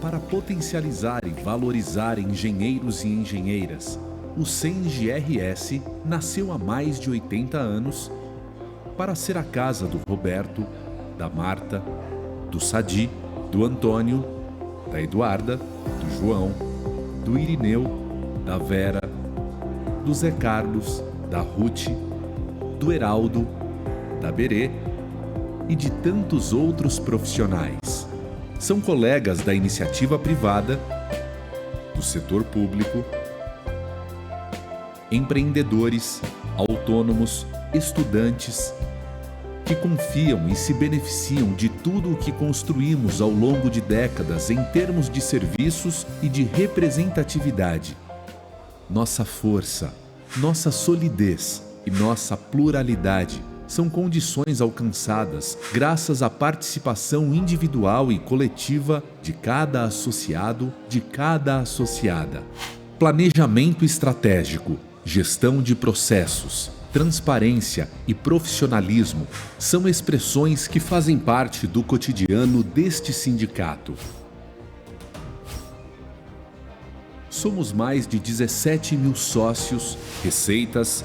Para potencializar e valorizar engenheiros e engenheiras, o CENG-RS nasceu há mais de 80 anos para ser a casa do Roberto, da Marta, do Sadi, do Antônio, da Eduarda, do João, do Irineu, da Vera, do Zé Carlos, da Ruth, do Heraldo, da Berê e de tantos outros profissionais. São colegas da iniciativa privada, do setor público, empreendedores, autônomos, estudantes, que confiam e se beneficiam de tudo o que construímos ao longo de décadas em termos de serviços e de representatividade. Nossa força, nossa solidez e nossa pluralidade são condições alcançadas graças à participação individual e coletiva de cada associado, de cada associada. Planejamento estratégico, gestão de processos, transparência e profissionalismo são expressões que fazem parte do cotidiano deste sindicato. Somos mais de 17 mil sócios, receitas,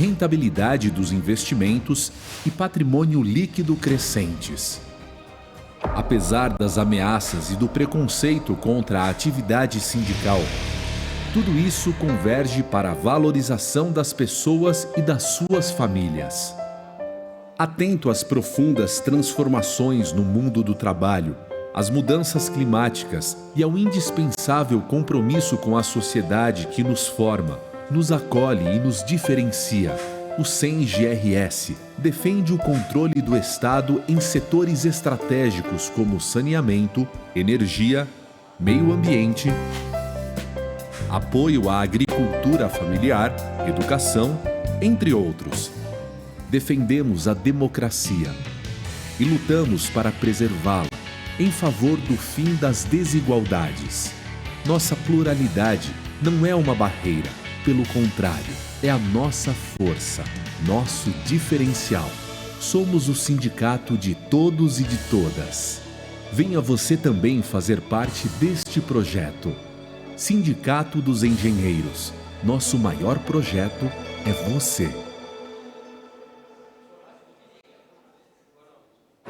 rentabilidade dos investimentos e patrimônio líquido crescentes. Apesar das ameaças e do preconceito contra a atividade sindical, tudo isso converge para a valorização das pessoas e das suas famílias. Atento às profundas transformações no mundo do trabalho, às mudanças climáticas e ao indispensável compromisso com a sociedade que nos forma, nos acolhe e nos diferencia, o CENG-RS defende o controle do Estado em setores estratégicos como saneamento, energia, meio ambiente, apoio à agricultura familiar, educação, entre outros. Defendemos a democracia e lutamos para preservá-la em favor do fim das desigualdades. Nossa pluralidade não é uma barreira, pelo contrário, é a nossa força, nosso diferencial. Somos o sindicato de todos e de todas. Venha você também fazer parte deste projeto. Sindicato dos Engenheiros. Nosso maior projeto é você.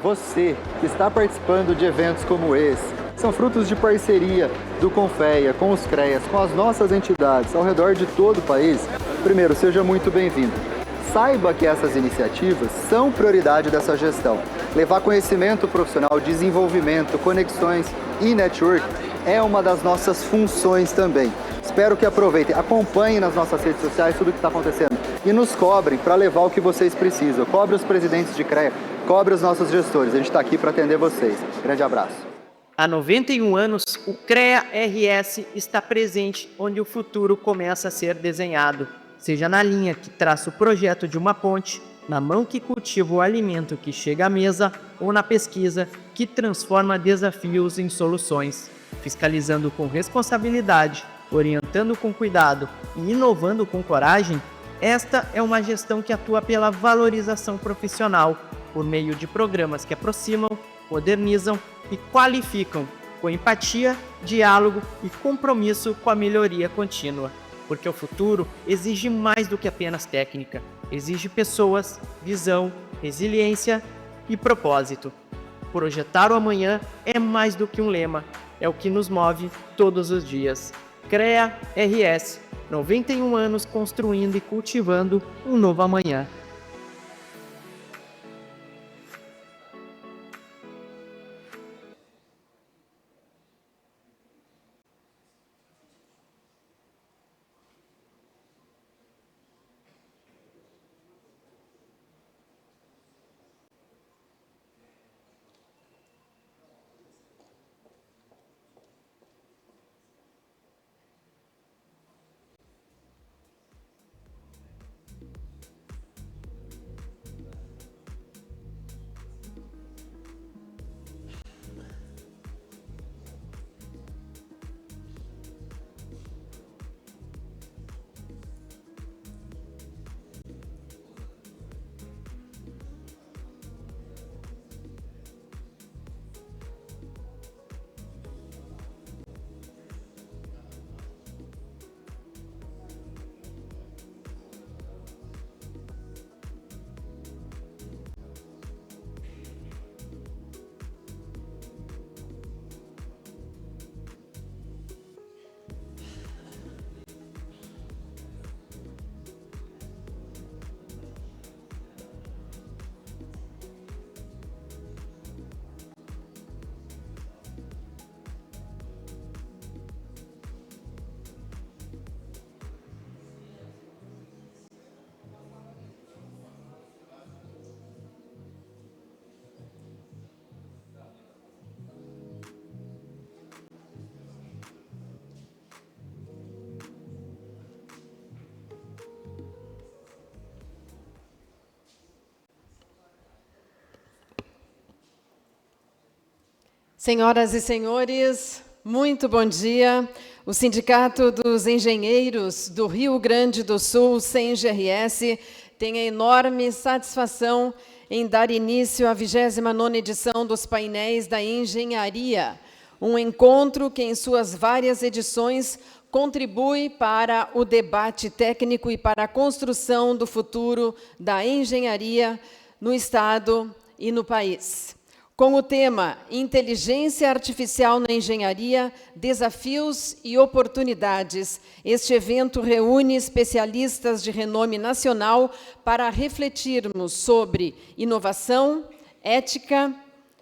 Você que está participando de eventos como esse, são frutos de parceria do Confeia, com os CREAs, com as nossas entidades ao redor de todo o país. Primeiro, seja muito bem-vindo. Saiba que essas iniciativas são prioridade dessa gestão. Levar conhecimento profissional, desenvolvimento, conexões e network é uma das nossas funções também. Espero que aproveitem, acompanhem nas nossas redes sociais tudo o que está acontecendo e nos cobrem para levar o que vocês precisam. Cobre os presidentes de CREA, cobre os nossos gestores. A gente está aqui para atender vocês. Grande abraço. Há 91 anos, o CREA-RS está presente onde o futuro começa a ser desenhado, seja na linha que traça o projeto de uma ponte, na mão que cultiva o alimento que chega à mesa ou na pesquisa que transforma desafios em soluções, fiscalizando com responsabilidade, orientando com cuidado e inovando com coragem. Esta é uma gestão que atua pela valorização profissional, por meio de programas que aproximam, modernizam e qualificam, com empatia, diálogo e compromisso com a melhoria contínua. Porque o futuro exige mais do que apenas técnica, exige pessoas, visão, resiliência e propósito. Projetar o amanhã é mais do que um lema, é o que nos move todos os dias. CREA-RS, 91 anos construindo e cultivando um novo amanhã. Senhoras e senhores, muito bom dia. O Sindicato dos Engenheiros do Rio Grande do Sul, SENGE-RS, tem a enorme satisfação em dar início à 29ª edição dos Painéis da Engenharia, um encontro que, em suas várias edições, contribui para o debate técnico e para a construção do futuro da engenharia no Estado e no país. Com o tema Inteligência Artificial na Engenharia, Desafios e Oportunidades, este evento reúne especialistas de renome nacional para refletirmos sobre inovação, ética,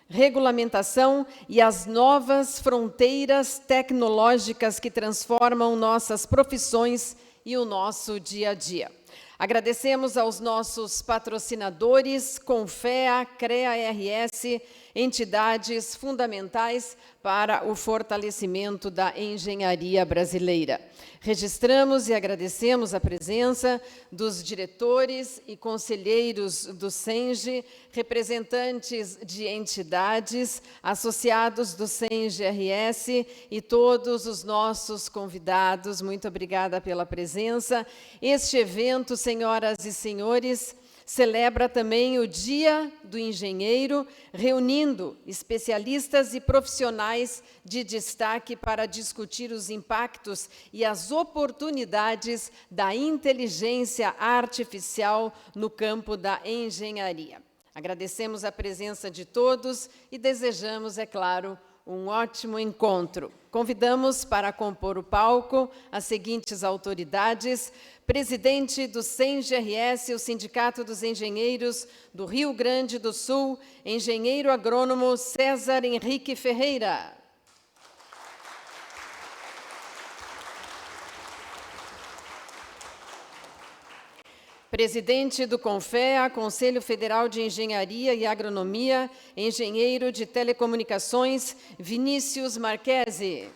regulamentação e as novas fronteiras tecnológicas que transformam nossas profissões e o nosso dia a dia. Agradecemos aos nossos patrocinadores, Confea, CREA-RS, entidades fundamentais para o fortalecimento da engenharia brasileira. Registramos e agradecemos a presença dos diretores e conselheiros do SENGE, representantes de entidades, associados do SENGE-RS e todos os nossos convidados. Muito obrigada pela presença. Este evento, senhoras e senhores, celebra também o Dia do Engenheiro, reunindo especialistas e profissionais de destaque para discutir os impactos e as oportunidades da inteligência artificial no campo da engenharia. Agradecemos a presença de todos e desejamos, é claro, um ótimo encontro. Convidamos para compor o palco as seguintes autoridades: presidente do SENGE-RS, o Sindicato dos Engenheiros do Rio Grande do Sul, engenheiro agrônomo César Henrique Ferreira. Presidente do CONFEA, Conselho Federal de Engenharia e Agronomia, engenheiro de telecomunicações, Vinícius Marquesi.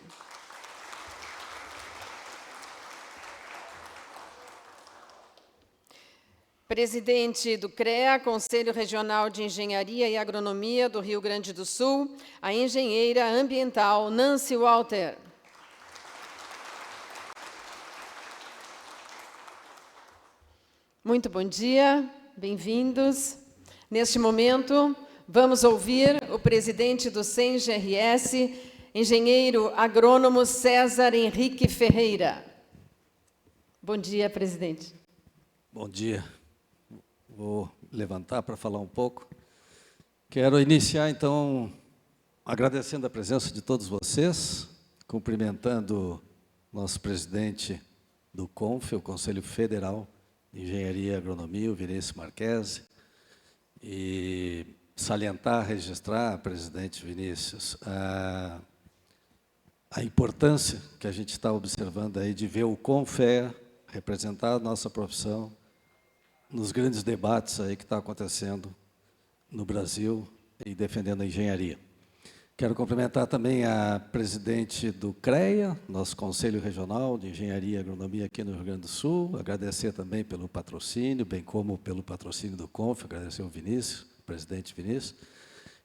Presidente do CREA, Conselho Regional de Engenharia e Agronomia do Rio Grande do Sul, a engenheira ambiental Nancy Walter. Muito bom dia, bem-vindos. Neste momento, vamos ouvir o presidente do SENGE-RS, engenheiro agrônomo César Henrique Ferreira. Bom dia, presidente. Bom dia. Vou levantar para falar um pouco. Quero iniciar, então, agradecendo a presença de todos vocês, cumprimentando nosso presidente do CONFE, o Conselho Federal de Engenharia e Agronomia, o Vinícius Marquesi, e salientar, registrar, presidente Vinícius, a importância que a gente está observando aí de ver o CONFEA representar a nossa profissão nos grandes debates aí que está acontecendo no Brasil e defendendo a engenharia. Quero cumprimentar também a presidente do CREA, nosso Conselho Regional de Engenharia e Agronomia aqui no Rio Grande do Sul, agradecer também pelo patrocínio, bem como pelo patrocínio do CONFE, agradecer ao Vinícius, o presidente Vinícius,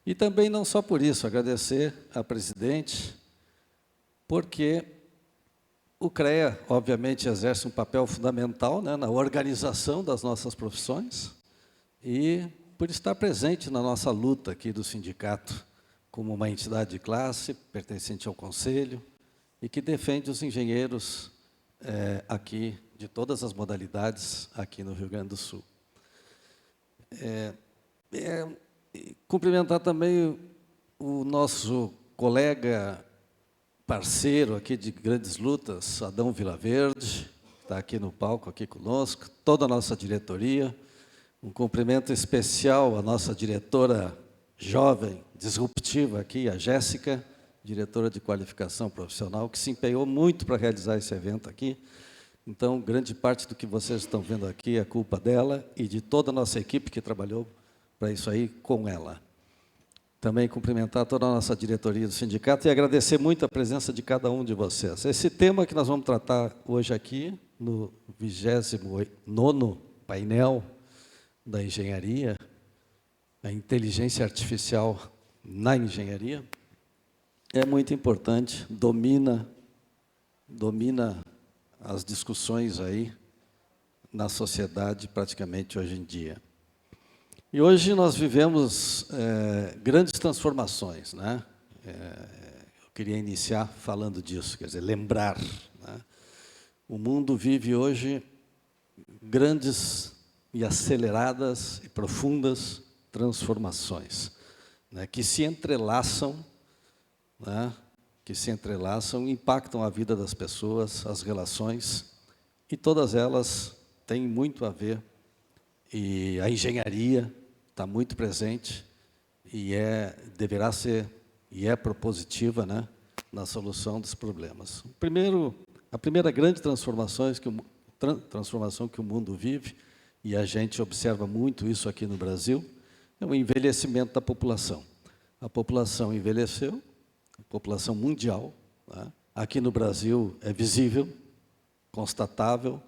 e também não só por isso, agradecer à presidente, porque o CREA, obviamente, exerce um papel fundamental, né, na organização das nossas profissões e por estar presente na nossa luta aqui do sindicato como uma entidade de classe pertencente ao Conselho e que defende os engenheiros aqui de todas as modalidades aqui no Rio Grande do Sul. Cumprimentar também o nosso colega parceiro aqui de grandes lutas, Adão Vilaverde, que está aqui no palco, aqui conosco, toda a nossa diretoria. Um cumprimento especial à nossa diretora jovem, disruptiva aqui, a Jéssica, diretora de qualificação profissional, que se empenhou muito para realizar esse evento aqui. Então, grande parte do que vocês estão vendo aqui é culpa dela e de toda a nossa equipe que trabalhou para isso aí com ela. Também cumprimentar toda a nossa diretoria do sindicato e agradecer muito a presença de cada um de vocês. Esse tema que nós vamos tratar hoje aqui, no 29º painel da engenharia, a inteligência artificial na engenharia, é muito importante, domina as discussões aí na sociedade praticamente hoje em dia. E hoje nós vivemos grandes transformações, né? Eu queria iniciar falando disso, quer dizer, lembrar, né? O mundo vive hoje grandes e aceleradas e profundas transformações, né, que se entrelaçam, né, impactam a vida das pessoas, as relações, e todas elas têm muito a ver, e a engenharia está muito presente, e deverá ser, e é propositiva, né, na solução dos problemas. A primeira grande transformação que o mundo vive, e a gente observa muito isso aqui no Brasil, é o envelhecimento da população. A população envelheceu, a população mundial, né? Aqui no Brasil é visível, constatável,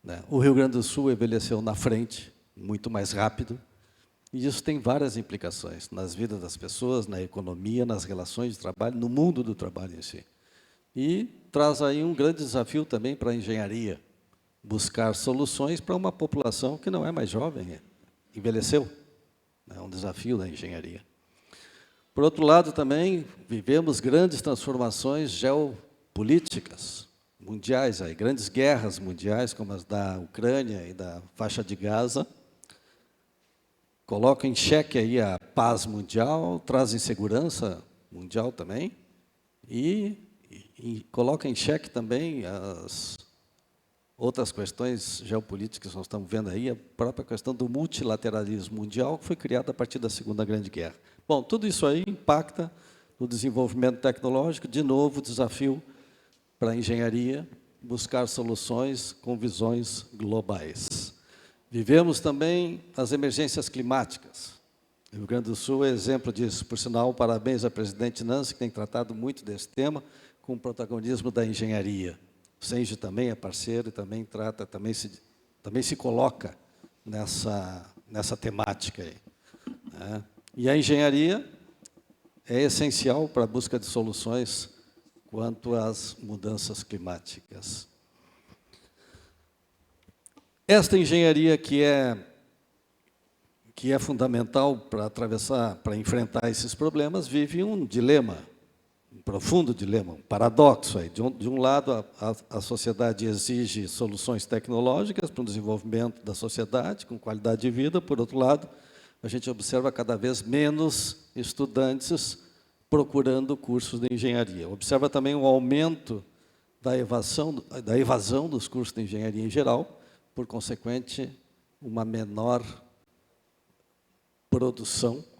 né? O Rio Grande do Sul envelheceu na frente, muito mais rápido, e isso tem várias implicações nas vidas das pessoas, na economia, nas relações de trabalho, no mundo do trabalho em si. E traz aí um grande desafio também para a engenharia, buscar soluções para uma população que não é mais jovem, envelheceu. É um desafio da engenharia. Por outro lado, também vivemos grandes transformações geopolíticas mundiais, aí, grandes guerras mundiais, como as da Ucrânia e da faixa de Gaza, colocam em xeque aí a paz mundial, trazem insegurança mundial também, e coloca em xeque também as outras questões geopolíticas que nós estamos vendo aí, a própria questão do multilateralismo mundial, que foi criada a partir da Segunda Grande Guerra. Bom, tudo isso aí impacta no desenvolvimento tecnológico, de novo, desafio para a engenharia, buscar soluções com visões globais. Vivemos também as emergências climáticas. O Rio Grande do Sul é exemplo disso. Por sinal, parabéns à presidente Nancy, que tem tratado muito desse tema, com o protagonismo da engenharia. O Senge também é parceiro e também trata, também se coloca nessa temática aí, né? E a engenharia é essencial para a busca de soluções quanto às mudanças climáticas. Esta engenharia que é fundamental para enfrentar esses problemas, vive um dilema, um profundo dilema, um paradoxo aí. De um lado, a sociedade exige soluções tecnológicas para o desenvolvimento da sociedade, com qualidade de vida. Por outro lado, a gente observa cada vez menos estudantes procurando cursos de engenharia. Observa também um aumento da evasão dos cursos de engenharia em geral, por consequente, uma menor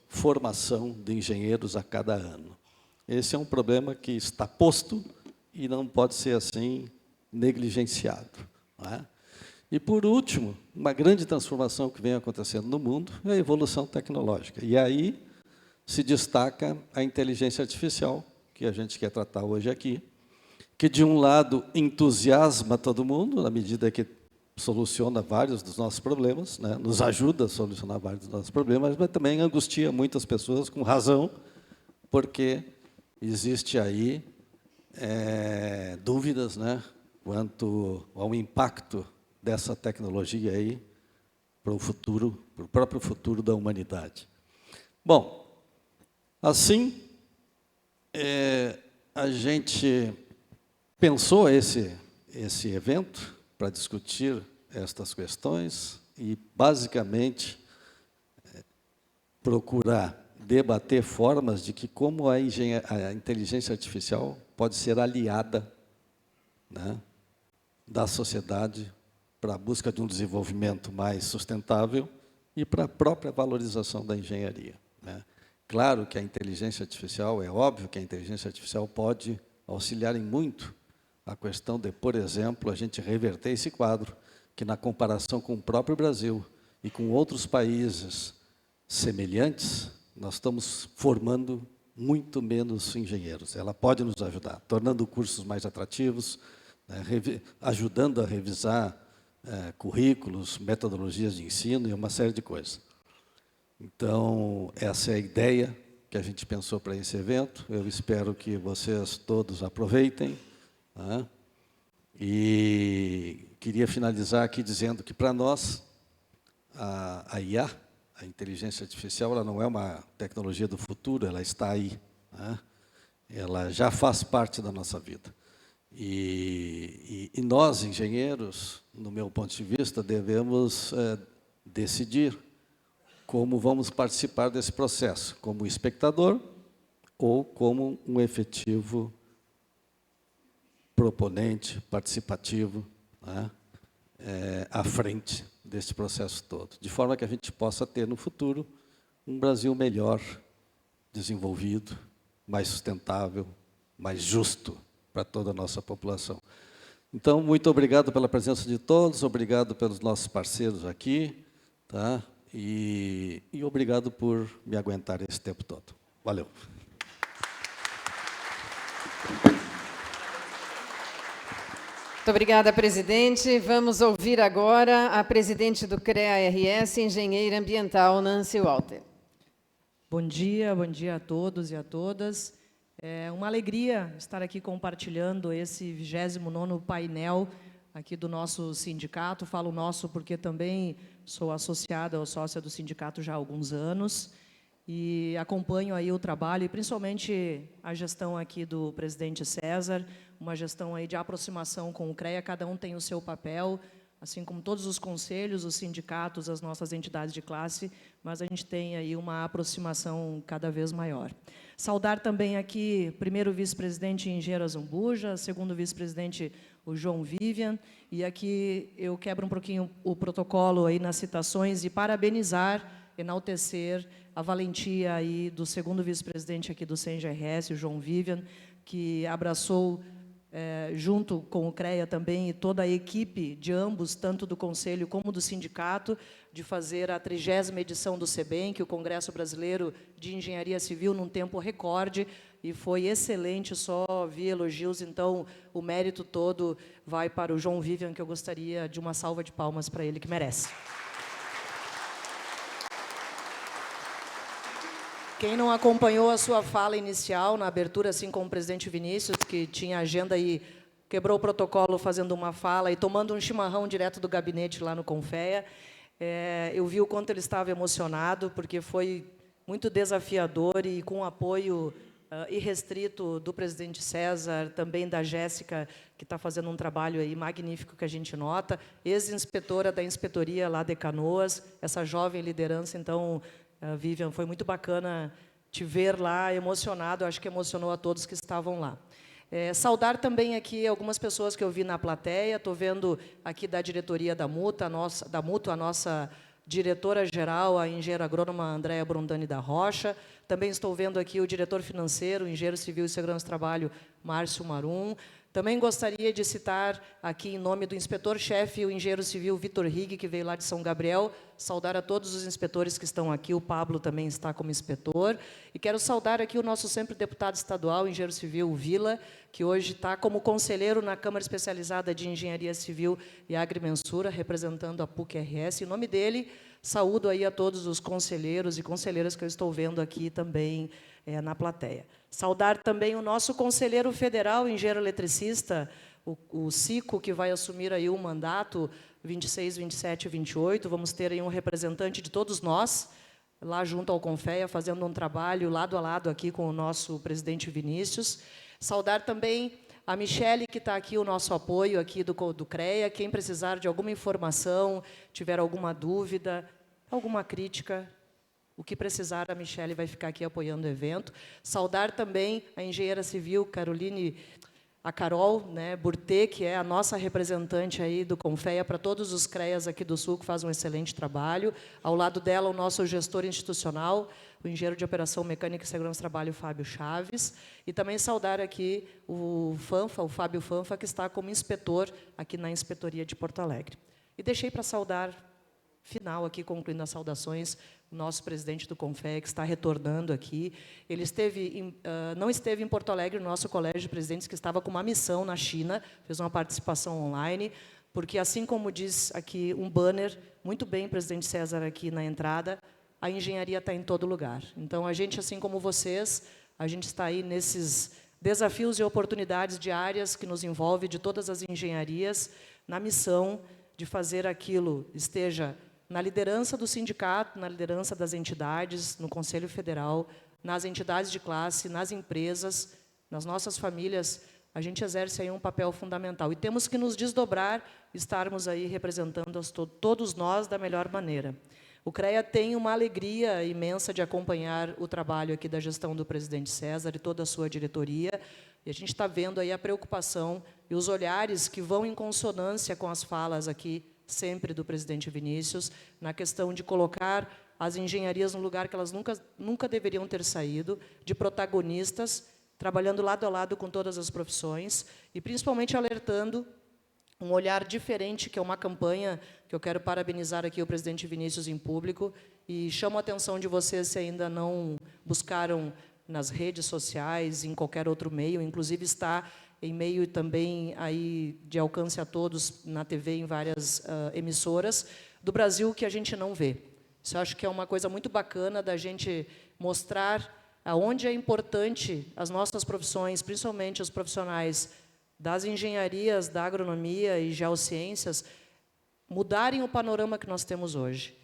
formação de engenheiros a cada ano. Esse é um problema que está posto e não pode ser assim negligenciado, não é? E, por último, uma grande transformação que vem acontecendo no mundo é a evolução tecnológica. E aí se destaca a inteligência artificial, que a gente quer tratar hoje aqui, que, de um lado, entusiasma todo mundo, na medida que soluciona vários dos nossos problemas, né? Nos ajuda a solucionar vários dos nossos problemas, mas também angustia muitas pessoas, com razão, porque existe aí dúvidas, né, quanto ao impacto dessa tecnologia aí para o futuro, para o próprio futuro da humanidade. Bom, assim, a gente pensou esse evento para discutir estas questões e, basicamente, procurar debater formas de que como a inteligência artificial pode ser aliada, né, da sociedade para a busca de um desenvolvimento mais sustentável e para a própria valorização da engenharia, né? Claro que a inteligência artificial, é óbvio que a inteligência artificial pode auxiliar em muito a questão de, por exemplo, a gente reverter esse quadro, que na comparação com o próprio Brasil e com outros países semelhantes, nós estamos formando muito menos engenheiros. Ela pode nos ajudar, tornando cursos mais atrativos, né, ajudando a revisar currículos, metodologias de ensino e uma série de coisas. Então, essa é a ideia que a gente pensou para esse evento. Eu espero que vocês todos aproveitem, né? E queria finalizar aqui dizendo que, para nós, a IA, a inteligência artificial, ela não é uma tecnologia do futuro, ela está aí, né? Ela já faz parte da nossa vida. E nós, engenheiros, no meu ponto de vista, devemos decidir como vamos participar desse processo, como espectador ou como um efetivo proponente, participativo, né, à frente desse processo todo, de forma que a gente possa ter no futuro um Brasil melhor, desenvolvido, mais sustentável, mais justo para toda a nossa população. Então, muito obrigado pela presença de todos, obrigado pelos nossos parceiros aqui, tá? E obrigado por me aguentar esse tempo todo. Valeu. Muito obrigada, presidente. Vamos ouvir agora a presidente do CREA-RS, engenheira ambiental, Nancy Walter. Bom dia a todos e a todas. É uma alegria estar aqui compartilhando esse 29º painel aqui do nosso sindicato. Falo nosso porque também sou associada ou sócia do sindicato já há alguns anos e acompanho aí o trabalho e principalmente a gestão aqui do presidente César, uma gestão aí de aproximação com o CREA, cada um tem o seu papel, assim como todos os conselhos, os sindicatos, as nossas entidades de classe, mas a gente tem aí uma aproximação cada vez maior. Saudar também aqui, primeiro vice-presidente Engenheiro Azambuja, segundo vice-presidente o João Vivian, e aqui eu quebro um pouquinho o protocolo aí nas citações e parabenizar, enaltecer a valentia aí do segundo vice-presidente aqui do CENGRS, o João Vivian, que abraçou junto com o CREA também e toda a equipe de ambos, tanto do Conselho como do Sindicato, de fazer a 30ª edição do CEBEM, que é o Congresso Brasileiro de Engenharia Civil, num tempo recorde, e foi excelente, só vi elogios, então o mérito todo vai para o João Vivian, que eu gostaria de uma salva de palmas para ele, que merece. Quem não acompanhou a sua fala inicial, na abertura, assim como o presidente Vinícius, que tinha agenda e quebrou o protocolo fazendo uma fala e tomando um chimarrão direto do gabinete lá no Confea, eu vi o quanto ele estava emocionado, porque foi muito desafiador e com apoio irrestrito do presidente César, também da Jéssica, que está fazendo um trabalho aí magnífico que a gente nota, ex-inspetora da inspetoria lá de Canoas, essa jovem liderança, então... Vivian, foi muito bacana te ver lá, emocionado, acho que emocionou a todos que estavam lá. Saudar também aqui algumas pessoas que eu vi na plateia, estou vendo aqui da diretoria da Muta, a nossa diretora-geral, a engenheira agrônoma Andréa Brondani da Rocha, também estou vendo aqui o diretor financeiro, o engenheiro civil e segurança do trabalho, Márcio Marum. Também gostaria de citar aqui, em nome do inspetor-chefe, o engenheiro civil Vitor Rigg, que veio lá de São Gabriel, saudar a todos os inspetores que estão aqui, o Pablo também está como inspetor, e quero saudar aqui o nosso sempre deputado estadual, o engenheiro civil Vila, que hoje está como conselheiro na Câmara Especializada de Engenharia Civil e Agrimensura, representando a PUC-RS. Em nome dele, saúdo aí a todos os conselheiros e conselheiras que eu estou vendo aqui também na plateia. Saudar também o nosso conselheiro federal, engenheiro eletricista, o Cico, que vai assumir aí o mandato 26, 27 e 28. Vamos ter aí um representante de todos nós, lá junto ao Confea, fazendo um trabalho lado a lado aqui com o nosso presidente Vinícius. Saudar também a Michele, que está aqui, o nosso apoio aqui do CREA. Quem precisar de alguma informação, tiver alguma dúvida, alguma crítica, o que precisar, a Michele vai ficar aqui apoiando o evento. Saudar também a engenheira civil Caroline, a Carol, né, Burtê, que é a nossa representante aí do Confea para todos os CREAs aqui do Sul, que faz um excelente trabalho. Ao lado dela, o nosso gestor institucional, o engenheiro de operação mecânica e segurança do trabalho, Fábio Chaves. E também saudar aqui o Fanfa, o Fábio Fanfa, que está como inspetor aqui na Inspetoria de Porto Alegre. E deixei para saudar, final aqui, concluindo as saudações, o nosso presidente do Confea, que está retornando aqui. Ele não esteve em Porto Alegre, no nosso colégio de presidentes, que estava com uma missão na China, fez uma participação online, porque, assim como diz aqui um banner, muito bem, presidente César, aqui na entrada, a engenharia está em todo lugar. Então, a gente, assim como vocês, a gente está aí nesses desafios e oportunidades diárias que nos envolve de todas as engenharias, na missão de fazer aquilo esteja na liderança do sindicato, na liderança das entidades, no Conselho Federal, nas entidades de classe, nas empresas, nas nossas famílias. A gente exerce aí um papel fundamental. E temos que nos desdobrar, estarmos aí representando todos nós da melhor maneira. O CREA tem uma alegria imensa de acompanhar o trabalho aqui da gestão do presidente César e toda a sua diretoria. E a gente está vendo aí a preocupação e os olhares que vão em consonância com as falas aqui, sempre do presidente Vinícius, na questão de colocar as engenharias no lugar que elas nunca deveriam ter saído, de protagonistas, trabalhando lado a lado com todas as profissões e, principalmente, alertando um olhar diferente, que é uma campanha que eu quero parabenizar aqui o presidente Vinícius em público e chamo a atenção de vocês, se ainda não buscaram nas redes sociais, em qualquer outro meio, inclusive está em meio também aí de alcance a todos na TV, em várias emissoras, do Brasil que a gente não vê. Isso eu acho que é uma coisa muito bacana da gente mostrar aonde é importante as nossas profissões, principalmente os profissionais das engenharias, da agronomia e geociências, mudarem o panorama que nós temos hoje.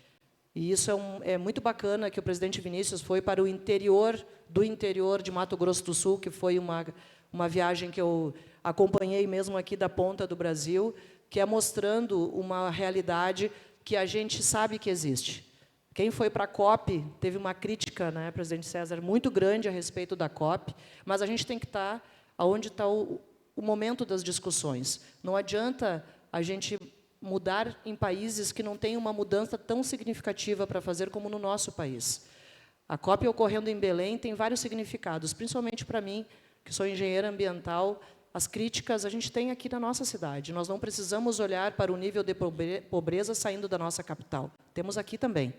E isso é muito bacana que o presidente Vinícius foi para o interior do interior de Mato Grosso do Sul, que foi uma viagem que eu acompanhei mesmo aqui da ponta do Brasil, que é mostrando uma realidade que a gente sabe que existe. Quem foi para a COP teve uma crítica, né, presidente César, muito grande a respeito da COP, mas a gente tem que estar onde está o momento das discussões. Não adianta a gente mudar em países que não têm uma mudança tão significativa para fazer como no nosso país. A COP ocorrendo em Belém tem vários significados, principalmente para mim, que sou engenheira ambiental. As críticas a gente tem aqui na nossa cidade. Nós não precisamos olhar para o nível de pobreza saindo da nossa capital. Temos aqui também.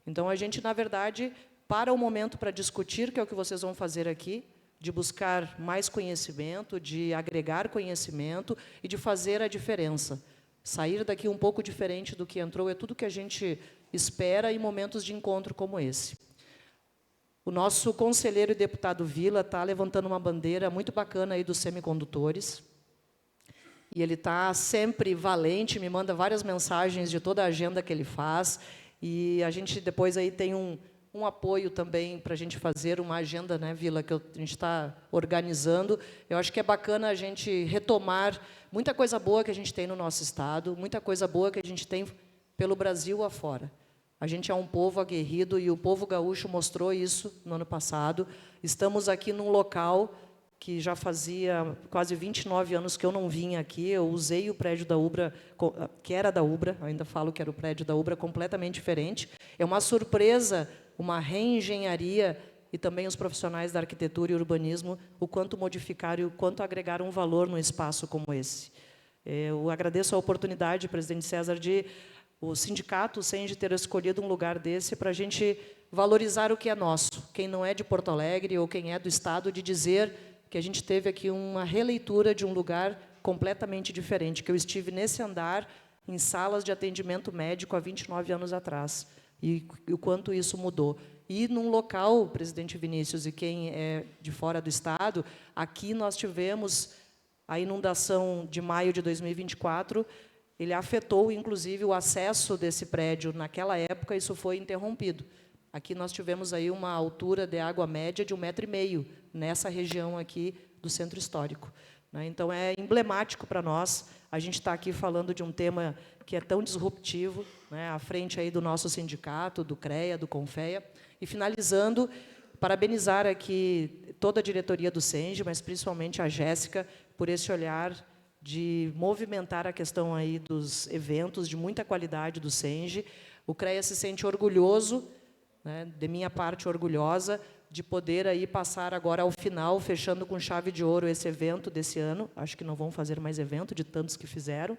Então, a gente, na verdade, para o momento para discutir, que é o que vocês vão fazer aqui, de buscar mais conhecimento, de agregar conhecimento e de fazer a diferença. Sair daqui um pouco diferente do que entrou é tudo que a gente espera em momentos de encontro como esse. O nosso conselheiro e deputado Vila está levantando uma bandeira muito bacana aí dos semicondutores. E ele está sempre valente, me manda várias mensagens de toda a agenda que ele faz. E a gente depois aí tem um apoio também para a gente fazer uma agenda, né, Vila, que a gente está organizando. Eu acho que é bacana a gente retomar muita coisa boa que a gente tem no nosso estado, muita coisa boa que a gente tem pelo Brasil afora. A gente é um povo aguerrido e o povo gaúcho mostrou isso no ano passado. Estamos aqui num local que já fazia quase 29 anos que eu não vinha aqui. Eu usei o prédio da Ubra, que era da Ubra, ainda falo que era o prédio da Ubra, completamente diferente. É uma surpresa, uma reengenharia, e também os profissionais da arquitetura e urbanismo, o quanto modificaram e o quanto agregaram um valor num espaço como esse. Eu agradeço a oportunidade, presidente César, de o sindicato, o SENGE, ter escolhido um lugar desse para a gente valorizar o que é nosso. Quem não é de Porto Alegre ou quem é do estado, de dizer que a gente teve aqui uma releitura de um lugar completamente diferente, que eu estive nesse andar em salas de atendimento médico há 29 anos atrás, e o quanto isso mudou. E num local, presidente Vinícius, e quem é de fora do estado, aqui nós tivemos a inundação de maio de 2024, ele afetou, inclusive, o acesso desse prédio. Naquela época, isso foi interrompido. Aqui nós tivemos aí uma altura de água média de 1,5 m, nessa região aqui do centro histórico. Então, é emblemático para nós. A gente está aqui falando de um tema que é tão disruptivo, à frente aí do nosso sindicato, do CREA, do CONFEA. E, finalizando, parabenizar aqui toda a diretoria do SENGE, mas principalmente a Jéssica, por esse olhar de movimentar a questão aí dos eventos de muita qualidade do SENGE. O CREA se sente orgulhoso, de minha parte orgulhosa, de poder aí passar agora ao final, fechando com chave de ouro esse evento desse ano. Acho que não vão fazer mais evento, de tantos que fizeram,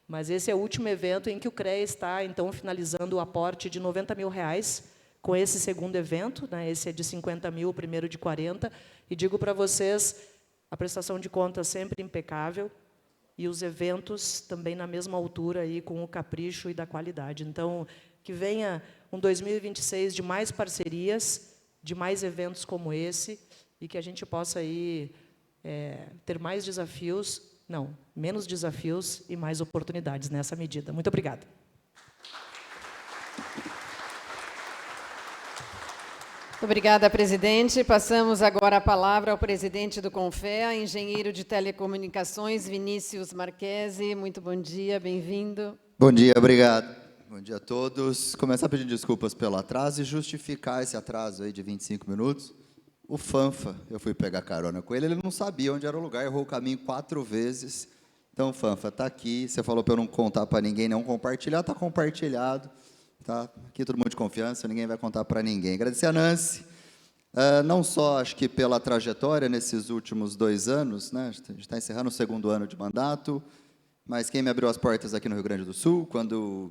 mas esse é o último evento em que o CREA está, então, finalizando o aporte de R$90 mil com esse segundo evento. Esse é de 50 mil, o primeiro de 40, e digo para vocês, a prestação de contas sempre impecável, e os eventos também na mesma altura, aí, com o capricho e da qualidade. Então, que venha um 2026 de mais parcerias, de mais eventos como esse, e que a gente possa aí, ter mais desafios, não, menos desafios e mais oportunidades nessa medida. Muito obrigada. Obrigada, presidente. Passamos agora a palavra ao presidente do CONFEA, engenheiro de telecomunicações, Vinícius Marquesi. Muito bom dia, bem-vindo. Bom dia, obrigado. Bom dia a todos. Começar pedindo desculpas pelo atraso e justificar esse atraso aí de 25 minutos. O Fanfa, eu fui pegar carona com ele, ele não sabia onde era o lugar, errou o caminho 4 vezes. Então, Fanfa, está aqui. Você falou para eu não contar para ninguém, não compartilhar, está compartilhado. Tá? Aqui todo mundo de confiança, ninguém vai contar para ninguém. Agradecer a Nancy, não só, acho que pela trajetória nesses últimos 2 anos, né? A gente está encerrando o 2º ano de mandato, mas quem me abriu as portas aqui no Rio Grande do Sul, quando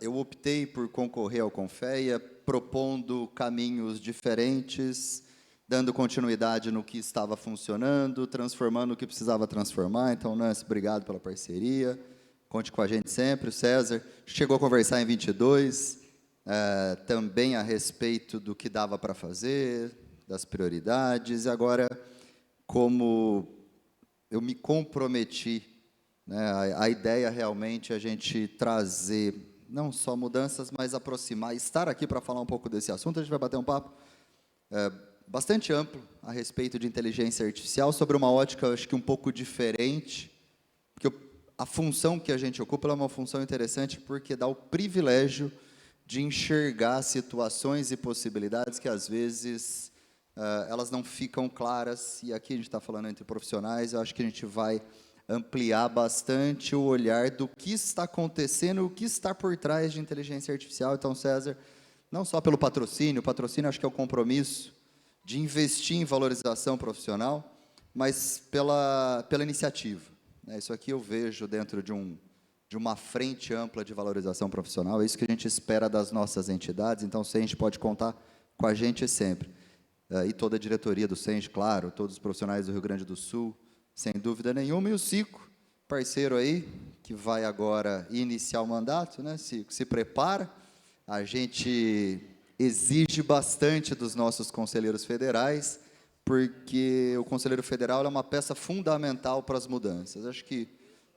eu optei por concorrer ao CONFEA, propondo caminhos diferentes, dando continuidade no que estava funcionando, transformando o que precisava transformar. Então, Nancy, obrigado pela parceria. Conte com a gente sempre. O César chegou a conversar em 22, também a respeito do que dava para fazer, das prioridades. E agora, como eu me comprometi, né, a ideia realmente é a gente trazer, não só mudanças, mas aproximar, estar aqui para falar um pouco desse assunto. A gente vai bater um papo bastante amplo a respeito de inteligência artificial, sobre uma ótica, acho que um pouco diferente, porque a função que a gente ocupa é uma função interessante porque dá o privilégio de enxergar situações e possibilidades que, às vezes, elas não ficam claras. E aqui a gente está falando entre profissionais, eu acho que a gente vai ampliar bastante o olhar do que está acontecendo, o que está por trás de inteligência artificial. Então, César, não só pelo patrocínio, o patrocínio acho que é o compromisso de investir em valorização profissional, mas pela iniciativa. Isso aqui eu vejo dentro de uma frente ampla de valorização profissional, é isso que a gente espera das nossas entidades. Então, o SENGE pode contar com a gente sempre. E toda a diretoria do SENGE, claro, todos os profissionais do Rio Grande do Sul, sem dúvida nenhuma. E o Cico, parceiro aí, que vai agora iniciar o mandato, né, Cico? Se prepara. A gente exige bastante dos nossos conselheiros federais, porque o Conselheiro Federal é uma peça fundamental para as mudanças. Acho que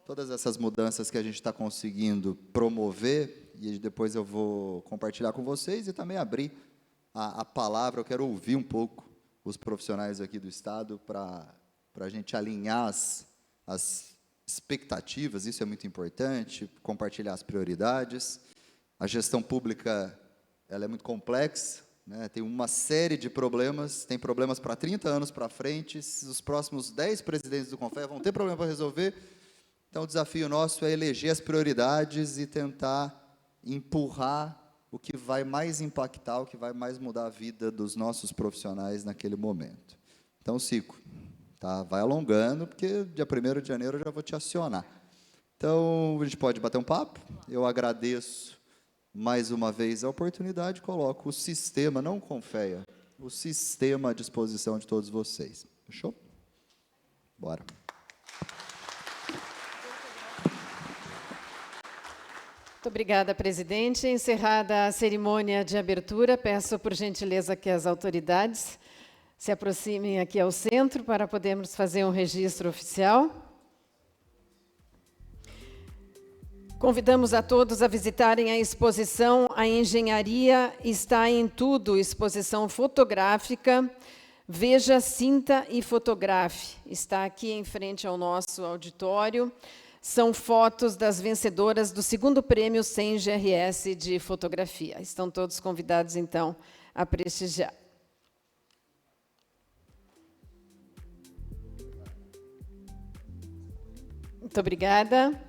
todas essas mudanças que a gente está conseguindo promover, e depois eu vou compartilhar com vocês e também abrir a palavra, eu quero ouvir um pouco os profissionais aqui do Estado para a gente alinhar as expectativas, isso é muito importante, compartilhar as prioridades. A gestão pública, ela é muito complexa, né? Tem uma série de problemas, tem problemas para 30 anos para frente, os próximos 10 presidentes do CONFEA vão ter problema para resolver. Então, o desafio nosso é eleger as prioridades e tentar empurrar o que vai mais impactar, o que vai mais mudar a vida dos nossos profissionais naquele momento. Então, Cico, tá, vai alongando, porque dia 1º de janeiro eu já vou te acionar. Então, a gente pode bater um papo. Eu agradeço mais uma vez a oportunidade, coloco o sistema, não o CONFEA, o sistema à disposição de todos vocês. Fechou? Bora. Muito obrigada, presidente. Encerrada a cerimônia de abertura, peço por gentileza que as autoridades se aproximem aqui ao centro para podermos fazer um registro oficial. Convidamos a todos a visitarem a exposição A Engenharia Está em Tudo, exposição fotográfica. Veja, sinta e fotografe. Está aqui em frente ao nosso auditório. São fotos das vencedoras do 2º prêmio SENGE RS de fotografia. Estão todos convidados, então, a prestigiar. Muito obrigada.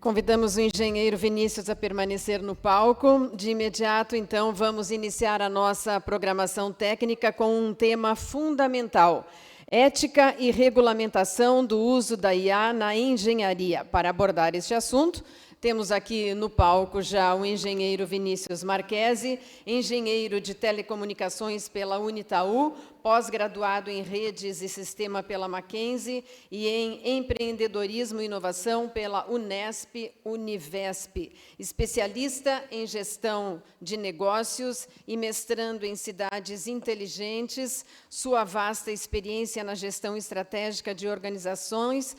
Convidamos o engenheiro Vinícius a permanecer no palco. De imediato, então, vamos iniciar a nossa programação técnica com um tema fundamental. Ética e regulamentação do uso da IA na engenharia. Para abordar este assunto, temos aqui no palco já o engenheiro Vinícius Marquesi, engenheiro de telecomunicações pela Unitaú, pós-graduado em redes e sistema pela Mackenzie e em empreendedorismo e inovação pela Unesp, Univesp, especialista em gestão de negócios e mestrando em cidades inteligentes. Sua vasta experiência na gestão estratégica de organizações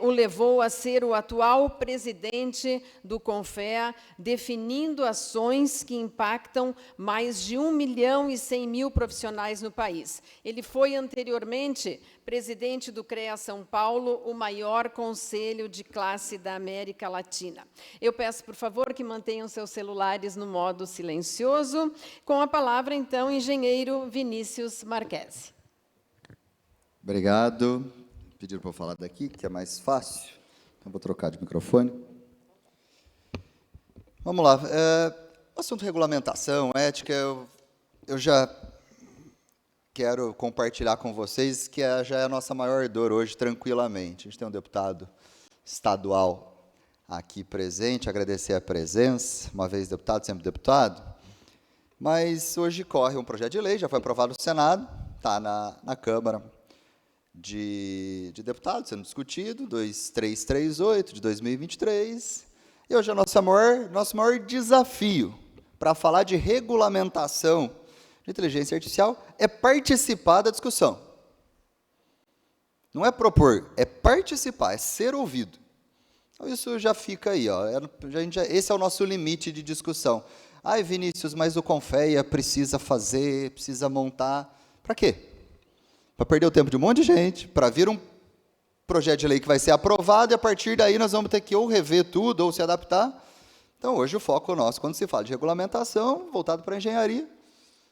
o levou a ser o atual presidente do CONFEA, definindo ações que impactam mais de 1.100.000 profissionais no país. Ele foi anteriormente presidente do CREA São Paulo, o maior conselho de classe da América Latina. Eu peço, por favor, que mantenham seus celulares no modo silencioso. Com a palavra, então, engenheiro Vinícius Marquesi. Obrigado. Pediram para eu falar daqui, que é mais fácil. Então, vou trocar de microfone. Vamos lá. Assunto regulamentação, ética, eu já quero compartilhar com vocês que já é a nossa maior dor hoje, tranquilamente. A gente tem um deputado estadual aqui presente, agradecer a presença, uma vez deputado, sempre deputado, mas hoje corre um projeto de lei, já foi aprovado no Senado, está na Câmara de Deputados, sendo discutido, 2338 de 2023, e hoje é nosso maior desafio para falar de regulamentação de inteligência artificial é participar da discussão. Não é propor, é participar, é ser ouvido. Então, isso já fica aí, ó, esse é o nosso limite de discussão. Ai, Vinícius, mas o CONFEA precisa fazer, precisa montar. Para quê? Para perder o tempo de um monte de gente, para vir um projeto de lei que vai ser aprovado, e a partir daí nós vamos ter que ou rever tudo, ou se adaptar. Então, hoje o foco nosso, quando se fala de regulamentação, voltado para a engenharia,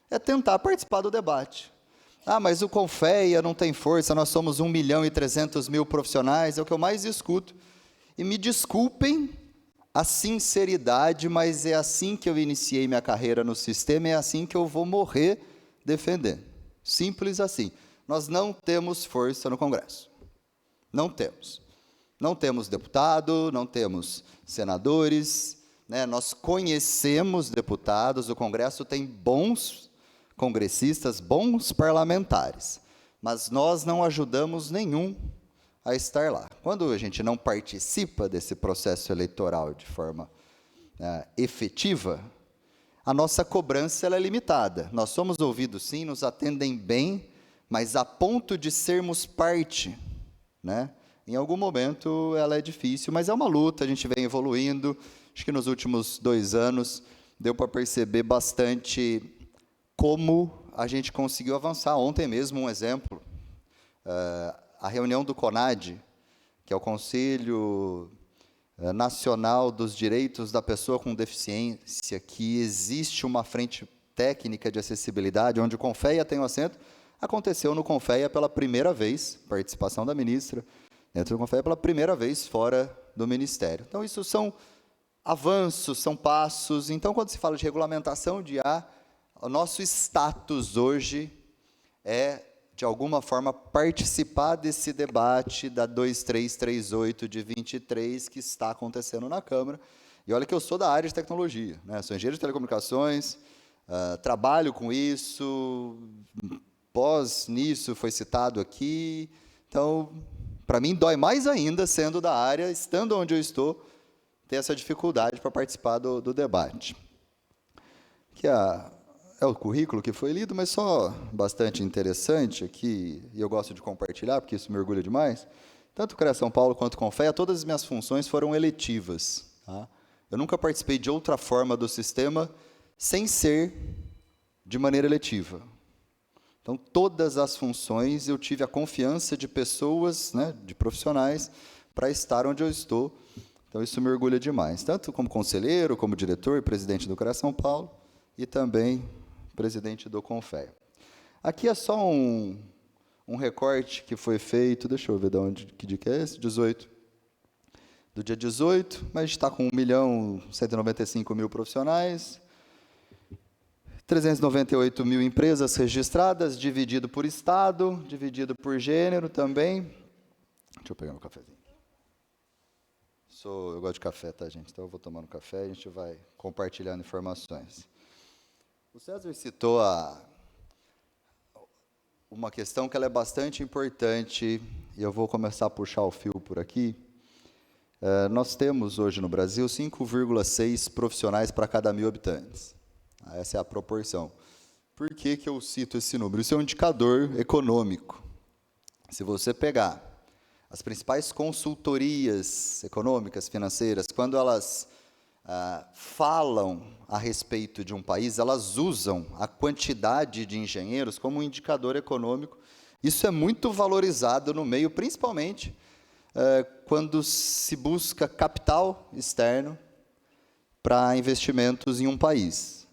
é tentar participar do debate. Ah, mas o CONFEA não tem força, nós somos 1.300.000 profissionais, é o que eu mais escuto. E me desculpem a sinceridade, mas é assim que eu iniciei minha carreira no sistema, é assim que eu vou morrer defendendo. Simples assim. Nós não temos força no Congresso. Não temos. Não temos deputado, não temos senadores, né? Nós conhecemos deputados, o Congresso tem bons congressistas, bons parlamentares, mas nós não ajudamos nenhum a estar lá. Quando a gente não participa desse processo eleitoral de forma efetiva, a nossa cobrança ela é limitada. Nós somos ouvidos sim, nos atendem bem, mas a ponto de sermos parte, né? Em algum momento ela é difícil, mas é uma luta, a gente vem evoluindo. Acho que nos últimos 2 anos deu para perceber bastante como a gente conseguiu avançar. Ontem mesmo, um exemplo, a reunião do CONAD, que é o Conselho Nacional dos Direitos da Pessoa com Deficiência, que existe uma frente técnica de acessibilidade, onde o CONFEA tem um assento, aconteceu no CONFEA pela primeira vez, participação da ministra, dentro do CONFEA pela primeira vez fora do Ministério. Então, isso são avanços, são passos. Então, quando se fala de regulamentação de IA, o nosso status hoje é, de alguma forma, participar desse debate da 2338 de 23 que está acontecendo na Câmara. E olha que eu sou da área de tecnologia, né? Sou engenheiro de telecomunicações, trabalho com isso, pós nisso foi citado aqui. Então, para mim, dói mais ainda, sendo da área, estando onde eu estou, ter essa dificuldade para participar do debate. Que é o currículo que foi lido, mas só bastante interessante aqui, e eu gosto de compartilhar, porque isso me orgulha demais. Tanto o CREA São Paulo quanto o CONFEA, todas as minhas funções foram eletivas. Tá? Eu nunca participei de outra forma do sistema sem ser de maneira eletiva. Então, todas as funções eu tive a confiança de pessoas, né, de profissionais, para estar onde eu estou. Então, isso me orgulha demais, tanto como conselheiro, como diretor e presidente do CREA São Paulo, e também presidente do CONFEA. Aqui é só um recorte que foi feito, deixa eu ver que dia que é esse, 18. Do dia 18, mas a gente está com 1.195.000 profissionais, 398 mil empresas registradas, dividido por estado, dividido por gênero também. Deixa eu pegar meu cafezinho. Eu gosto de café, tá, gente? Então eu vou tomando café e a gente vai compartilhando informações. O César citou uma questão que ela é bastante importante, e eu vou começar a puxar o fio por aqui. Nós temos hoje no Brasil 5,6 profissionais para cada 1.000 habitantes. Essa é a proporção. Por que eu cito esse número? Isso é um indicador econômico. Se você pegar as principais consultorias econômicas, financeiras, quando elas falam a respeito de um país, elas usam a quantidade de engenheiros como um indicador econômico. Isso é muito valorizado no meio, principalmente quando se busca capital externo para investimentos em um país.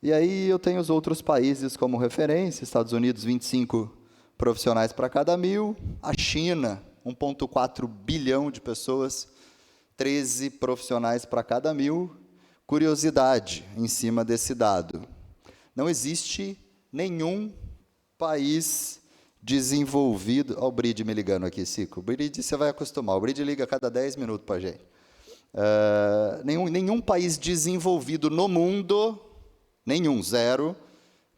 E aí eu tenho os outros países como referência: Estados Unidos, 25 profissionais para cada 1.000, a China, 1,4 bilhão de pessoas, 13 profissionais para cada 1.000. Curiosidade em cima desse dado: não existe nenhum país desenvolvido... Olha o Bride me ligando aqui, Cico. O Bride você vai acostumar, o Bride liga a cada 10 minutos para a gente. Nenhum país desenvolvido no mundo, nenhum, zero,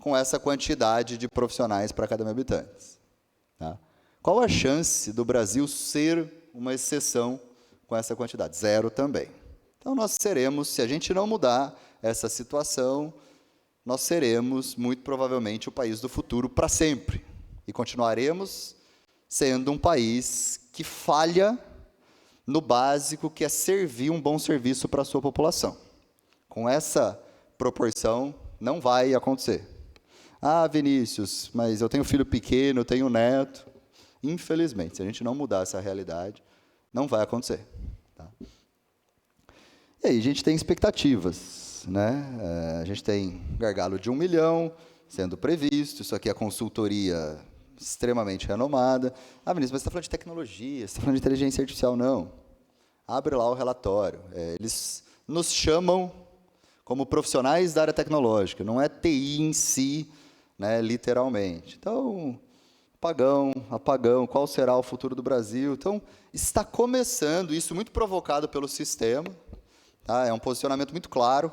com essa quantidade de profissionais para cada 1.000 habitantes. Tá? Qual a chance do Brasil ser uma exceção com essa quantidade? Zero também. Então, nós seremos, se a gente não mudar essa situação, nós seremos, muito provavelmente, o país do futuro para sempre. E continuaremos sendo um país que falha no básico, que é servir um bom serviço para a sua população. Com essa proporção, não vai acontecer. Ah, Vinícius, mas eu tenho filho pequeno, eu tenho neto. Infelizmente, se a gente não mudar essa realidade, não vai acontecer. Tá? E aí, a gente tem expectativas, né? A gente tem gargalo de 1 milhão sendo previsto. Isso aqui é consultoria extremamente renomada. Ah, Vinícius, mas você está falando de tecnologia, você está falando de inteligência artificial. Não. Abre lá o relatório. Eles nos chamam como profissionais da área tecnológica, não é TI em si, né, literalmente. Então, apagão, qual será o futuro do Brasil? Então, está começando, isso muito provocado pelo sistema, tá? É um posicionamento muito claro,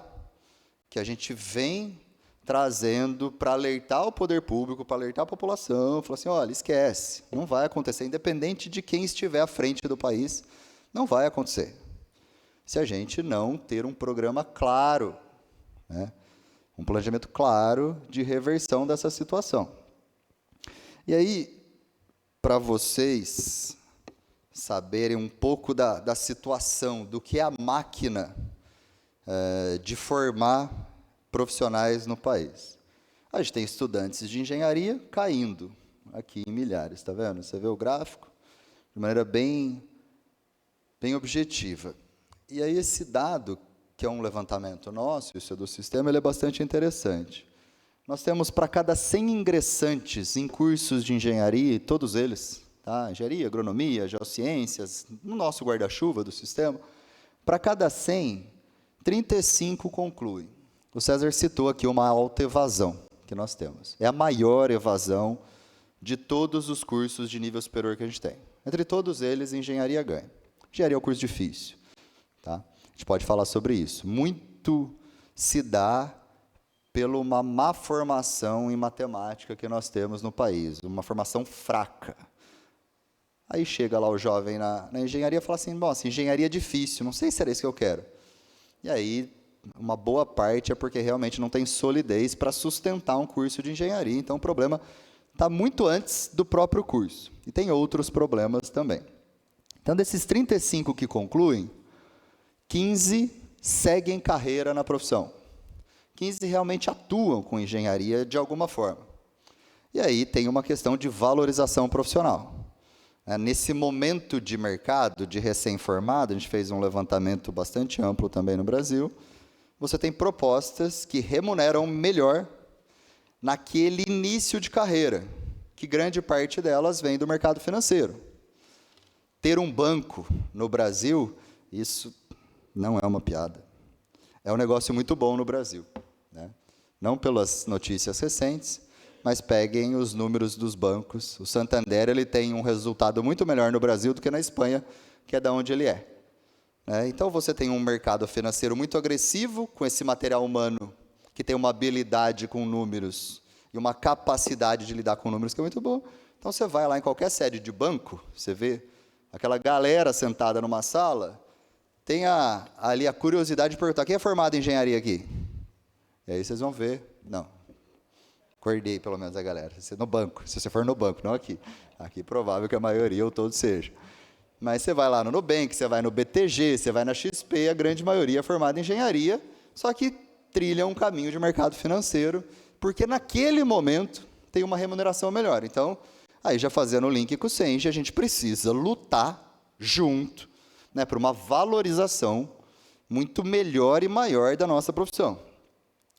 que a gente vem trazendo para alertar o poder público, para alertar a população, falar assim, olha, esquece, não vai acontecer, independente de quem estiver à frente do país, não vai acontecer. Se a gente não ter um programa claro, né, um planejamento claro de reversão dessa situação. E aí, para vocês saberem um pouco da situação, do que é a máquina de formar profissionais no país. A gente tem estudantes de engenharia caindo aqui em milhares, está vendo? Você vê o gráfico de maneira bem objetiva. E aí esse dado, que é um levantamento nosso, isso é do sistema, ele é bastante interessante. Nós temos para cada 100 ingressantes em cursos de engenharia, todos eles, tá? Engenharia, agronomia, geociências, no nosso guarda-chuva do sistema, para cada 100, 35 concluem. O César citou aqui uma alta evasão que nós temos. É a maior evasão de todos os cursos de nível superior que a gente tem. Entre todos eles, engenharia ganha. Engenharia é um curso difícil. Tá? A gente pode falar sobre isso. Muito se dá pela uma má formação em matemática que nós temos no país, uma formação fraca. Aí chega lá o jovem na engenharia e fala assim, nossa, engenharia é difícil, não sei se era isso que eu quero. E aí, uma boa parte é porque realmente não tem solidez para sustentar um curso de engenharia. Então, o problema está muito antes do próprio curso. E tem outros problemas também. Então, desses 35 que concluem, 15 seguem carreira na profissão. 15 realmente atuam com engenharia de alguma forma. E aí tem uma questão de valorização profissional. Nesse momento de mercado, de recém-formado, a gente fez um levantamento bastante amplo também no Brasil, você tem propostas que remuneram melhor naquele início de carreira, que grande parte delas vem do mercado financeiro. Ter um banco no Brasil, isso não é uma piada. É um negócio muito bom no Brasil, né? não pelas notícias recentes, mas peguem os números dos bancos. O Santander ele tem um resultado muito melhor no Brasil do que na Espanha, que é da onde ele é. Então, você tem um mercado financeiro muito agressivo, com esse material humano, que tem uma habilidade com números e uma capacidade de lidar com números que é muito boa. Então, você vai lá em qualquer sede de banco, você vê aquela galera sentada numa sala, tem ali a curiosidade de perguntar, quem é formado em engenharia aqui? E aí vocês vão ver, não, acordei pelo menos a galera, no banco, se você for no banco, não aqui. Aqui é provável que a maioria ou todos sejam. Mas você vai lá no Nubank, você vai no BTG, você vai na XP, a grande maioria é formada em engenharia, só que trilha um caminho de mercado financeiro, porque naquele momento tem uma remuneração melhor. Então, aí já fazendo o link com o Senge, a gente precisa lutar junto, para uma valorização muito melhor e maior da nossa profissão.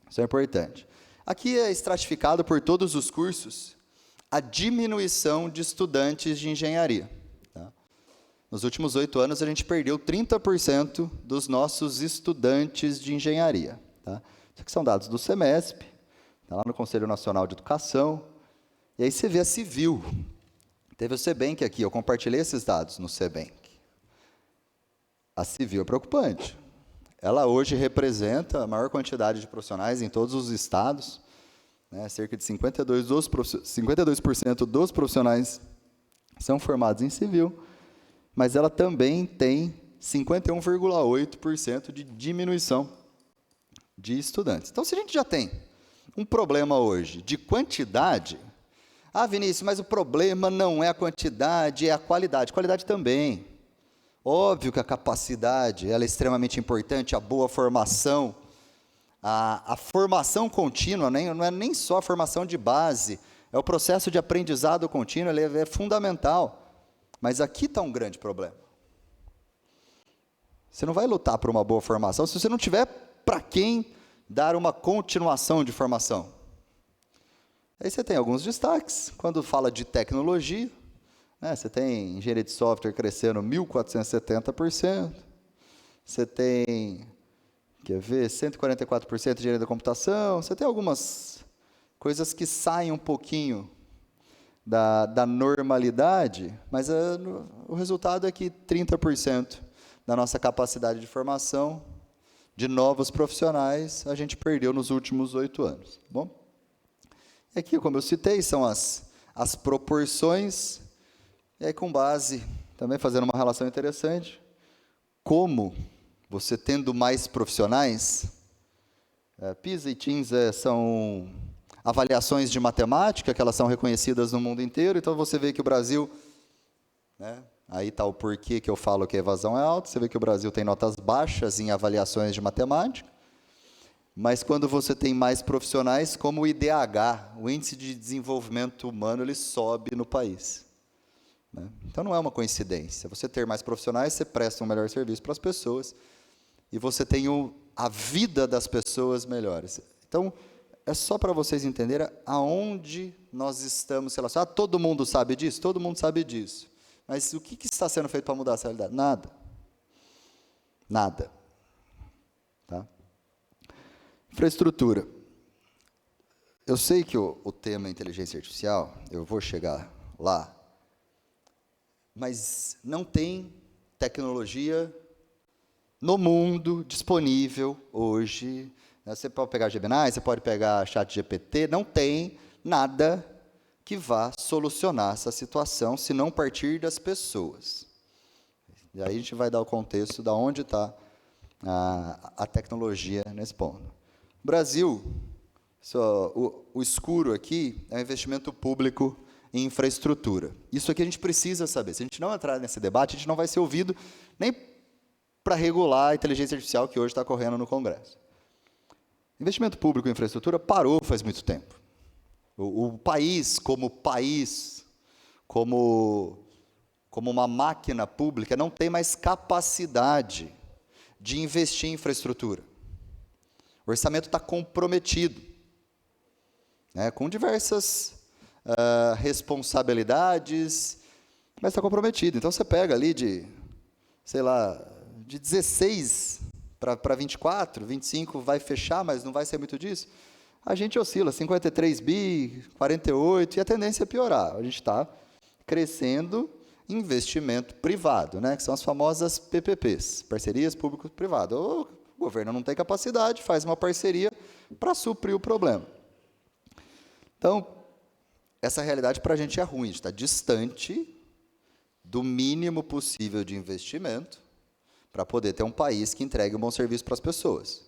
Isso é importante. Aqui é estratificado por todos os cursos a diminuição de estudantes de engenharia. Nos últimos 8 anos, a gente perdeu 30% dos nossos estudantes de engenharia. Isso aqui são dados do SEMESP, está lá no Conselho Nacional de Educação. E aí você vê a Civil. Teve o Sebank aqui, eu compartilhei esses dados no Sebank. A Civil é preocupante. Ela hoje representa a maior quantidade de profissionais em todos os estados. Cerca de 52% dos profissionais são formados em Civil. Mas ela também tem 51,8% de diminuição de estudantes. Então, se a gente já tem um problema hoje de quantidade, Vinícius, mas o problema não é a quantidade, é a qualidade. Qualidade também. Óbvio que a capacidade ela é extremamente importante, a boa formação, a formação contínua, não é nem só a formação de base, é o processo de aprendizado contínuo, ele é fundamental. Mas aqui está um grande problema. Você não vai lutar por uma boa formação se você não tiver para quem dar uma continuação de formação. Aí você tem alguns destaques. Quando fala de tecnologia, você tem engenharia de software crescendo 1.470%. Você tem, 144% de engenharia da computação. Você tem algumas coisas que saem um pouquinho da normalidade, mas o resultado é que 30% da nossa capacidade de formação de novos profissionais a gente perdeu nos últimos 8 anos. Tá bom? E aqui, como eu citei, são as proporções, e aí com base, também fazendo uma relação interessante, como você tendo mais profissionais, PISA e TIMSS são avaliações de matemática, que elas são reconhecidas no mundo inteiro, então você vê que o Brasil, aí está o porquê que eu falo que a evasão é alta, você vê que o Brasil tem notas baixas em avaliações de matemática, mas quando você tem mais profissionais, como o IDH, o Índice de Desenvolvimento Humano, ele sobe no país. Então não é uma coincidência, você ter mais profissionais, você presta um melhor serviço para as pessoas, e você tem a vida das pessoas melhores. Então, é só para vocês entenderem aonde nós estamos relacionados. Todo mundo sabe disso? Todo mundo sabe disso. Mas o que está sendo feito para mudar essa realidade? Nada. Nada. Tá? Infraestrutura. Eu sei que o tema é inteligência artificial, eu vou chegar lá, mas não tem tecnologia no mundo disponível hoje. Você pode pegar Gemini, você pode pegar ChatGPT, não tem nada que vá solucionar essa situação, se não partir das pessoas. E aí a gente vai dar o contexto de onde está a tecnologia nesse ponto. Brasil, o escuro aqui é um investimento público em infraestrutura. Isso aqui a gente precisa saber. Se a gente não entrar nesse debate, a gente não vai ser ouvido nem para regular a inteligência artificial que hoje está correndo no Congresso. Investimento público em infraestrutura parou faz muito tempo. O país, como uma máquina pública, não tem mais capacidade de investir em infraestrutura. O orçamento está comprometido, com diversas responsabilidades, mas está comprometido. Então, você pega ali de 16 para 24, 25 vai fechar, mas não vai ser muito disso. a gente oscila 53 bi, 48, e a tendência é piorar. A gente está crescendo investimento privado, né, que são as famosas PPPs, parcerias público-privado. O governo não tem capacidade, faz uma parceria para suprir o problema. Então, essa realidade para a gente é ruim, a gente está distante do mínimo possível de investimento para poder ter um país que entregue um bom serviço para as pessoas.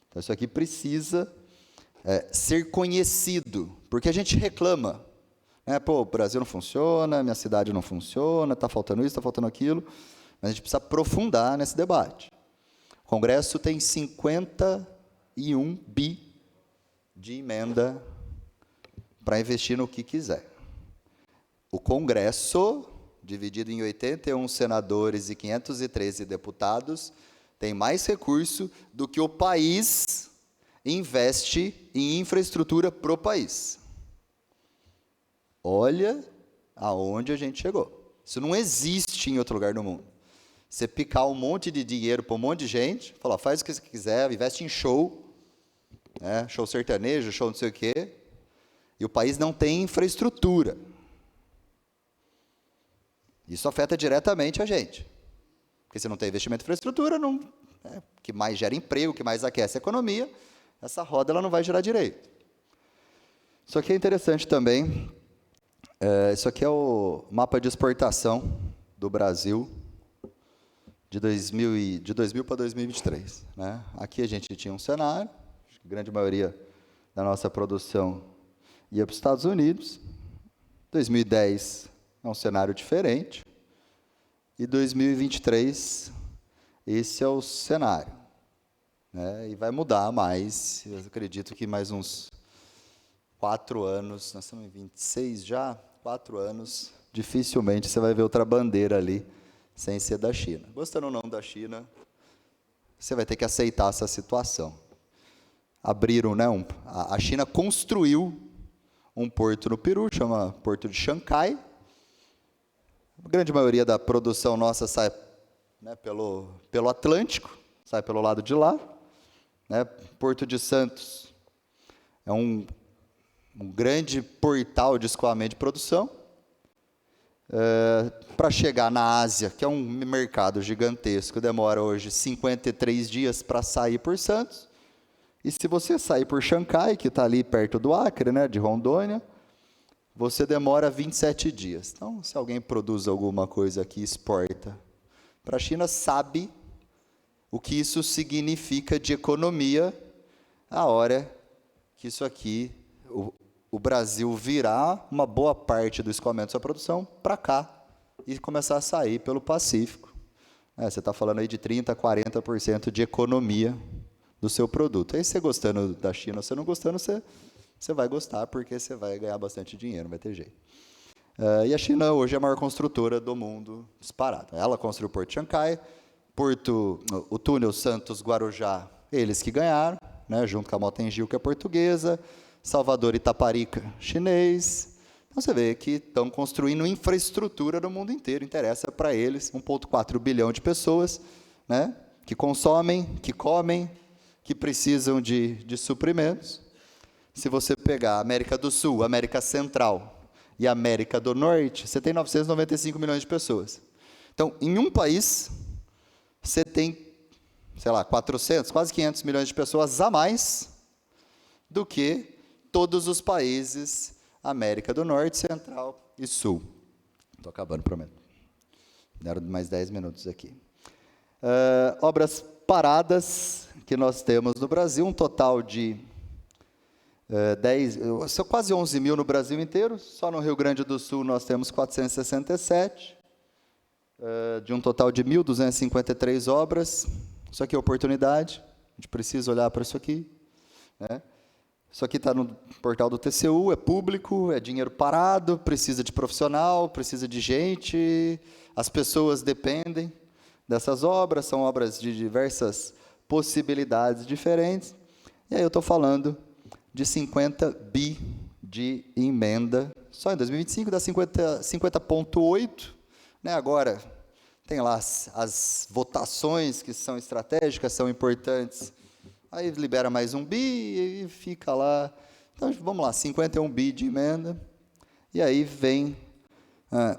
Então, isso aqui precisa ser conhecido, porque a gente reclama. Pô, o Brasil não funciona, minha cidade não funciona, está faltando isso, está faltando aquilo, mas a gente precisa aprofundar nesse debate. O Congresso tem 51 bi de emenda para investir no que quiser. O Congresso, dividido em 81 senadores e 513 deputados, tem mais recurso do que o país investe em infraestrutura para o país. Olha aonde a gente chegou. Isso não existe em outro lugar do mundo. Você picar um monte de dinheiro para um monte de gente, falar, faz o que você quiser, investe em show, né? Show sertanejo, show não sei o quê, e o país não tem infraestrutura. Isso afeta diretamente a gente. Porque se não tem investimento em infraestrutura, o que mais gera emprego, o que mais aquece a economia, essa roda ela não vai girar direito. Isso aqui é interessante também. Isso aqui é o mapa de exportação do Brasil de 2000 para 2023. Né? Aqui a gente tinha um cenário, acho que a grande maioria da nossa produção ia para os Estados Unidos. 2010 é um cenário diferente. E 2023, esse é o cenário. Né? E vai mudar mais, eu acredito que mais uns 4 anos, nós estamos em 26 já, 4 anos, dificilmente você vai ver outra bandeira ali, sem ser da China. Gostando ou não da China, você vai ter que aceitar essa situação. Abriram, né, a China construiu um porto no Peru, chama Porto de Xangai. A grande maioria da produção nossa sai, né, pelo Atlântico, sai pelo lado de lá. Né? Porto de Santos é um grande portal de escoamento de produção. Para chegar na Ásia, que é um mercado gigantesco, demora hoje 53 dias para sair por Santos. E se você sair por Xangai, que está ali perto do Acre, né, de Rondônia, você demora 27 dias. Então, se alguém produz alguma coisa aqui e exporta para a China, sabe o que isso significa de economia a hora que isso aqui, o Brasil virar uma boa parte do escoamento da sua produção para cá e começar a sair pelo Pacífico. Você está falando aí de 30%, 40% de economia do seu produto. Aí você gostando da China, você não gostando, você vai gostar, porque você vai ganhar bastante dinheiro, não vai ter jeito. E a China hoje é a maior construtora do mundo, disparada. Ela construiu o Porto de Xangai, o túnel Santos-Guarujá, eles que ganharam, né, junto com a Mota-Engil, que é portuguesa, Salvador e Itaparica, chinês. Então você vê que estão construindo infraestrutura no mundo inteiro, interessa para eles, 1,4 bilhão de pessoas, né, que consomem, que comem, que precisam de suprimentos. Se você pegar a América do Sul, América Central e América do Norte, você tem 995 milhões de pessoas. Então, em um país, você tem, sei lá, 400, quase 500 milhões de pessoas a mais do que todos os países América do Norte, Central e Sul. Estou acabando, prometo. Deram mais 10 minutos aqui. Obras paradas que nós temos no Brasil, um total de são quase 11 mil no Brasil inteiro. Só no Rio Grande do Sul nós temos 467, de um total de 1.253 obras. Isso aqui é oportunidade, a gente precisa olhar para isso aqui. Né? Isso aqui está no portal do TCU, é público, é dinheiro parado, precisa de profissional, precisa de gente, as pessoas dependem dessas obras, são obras de diversas possibilidades diferentes. E aí eu estou falando de 50 bi de emenda, só em 2025 dá 50,8, né? Agora tem lá as votações que são estratégicas, são importantes aí libera mais um bi e fica lá. Então, vamos lá, 51 bi de emenda. E aí vem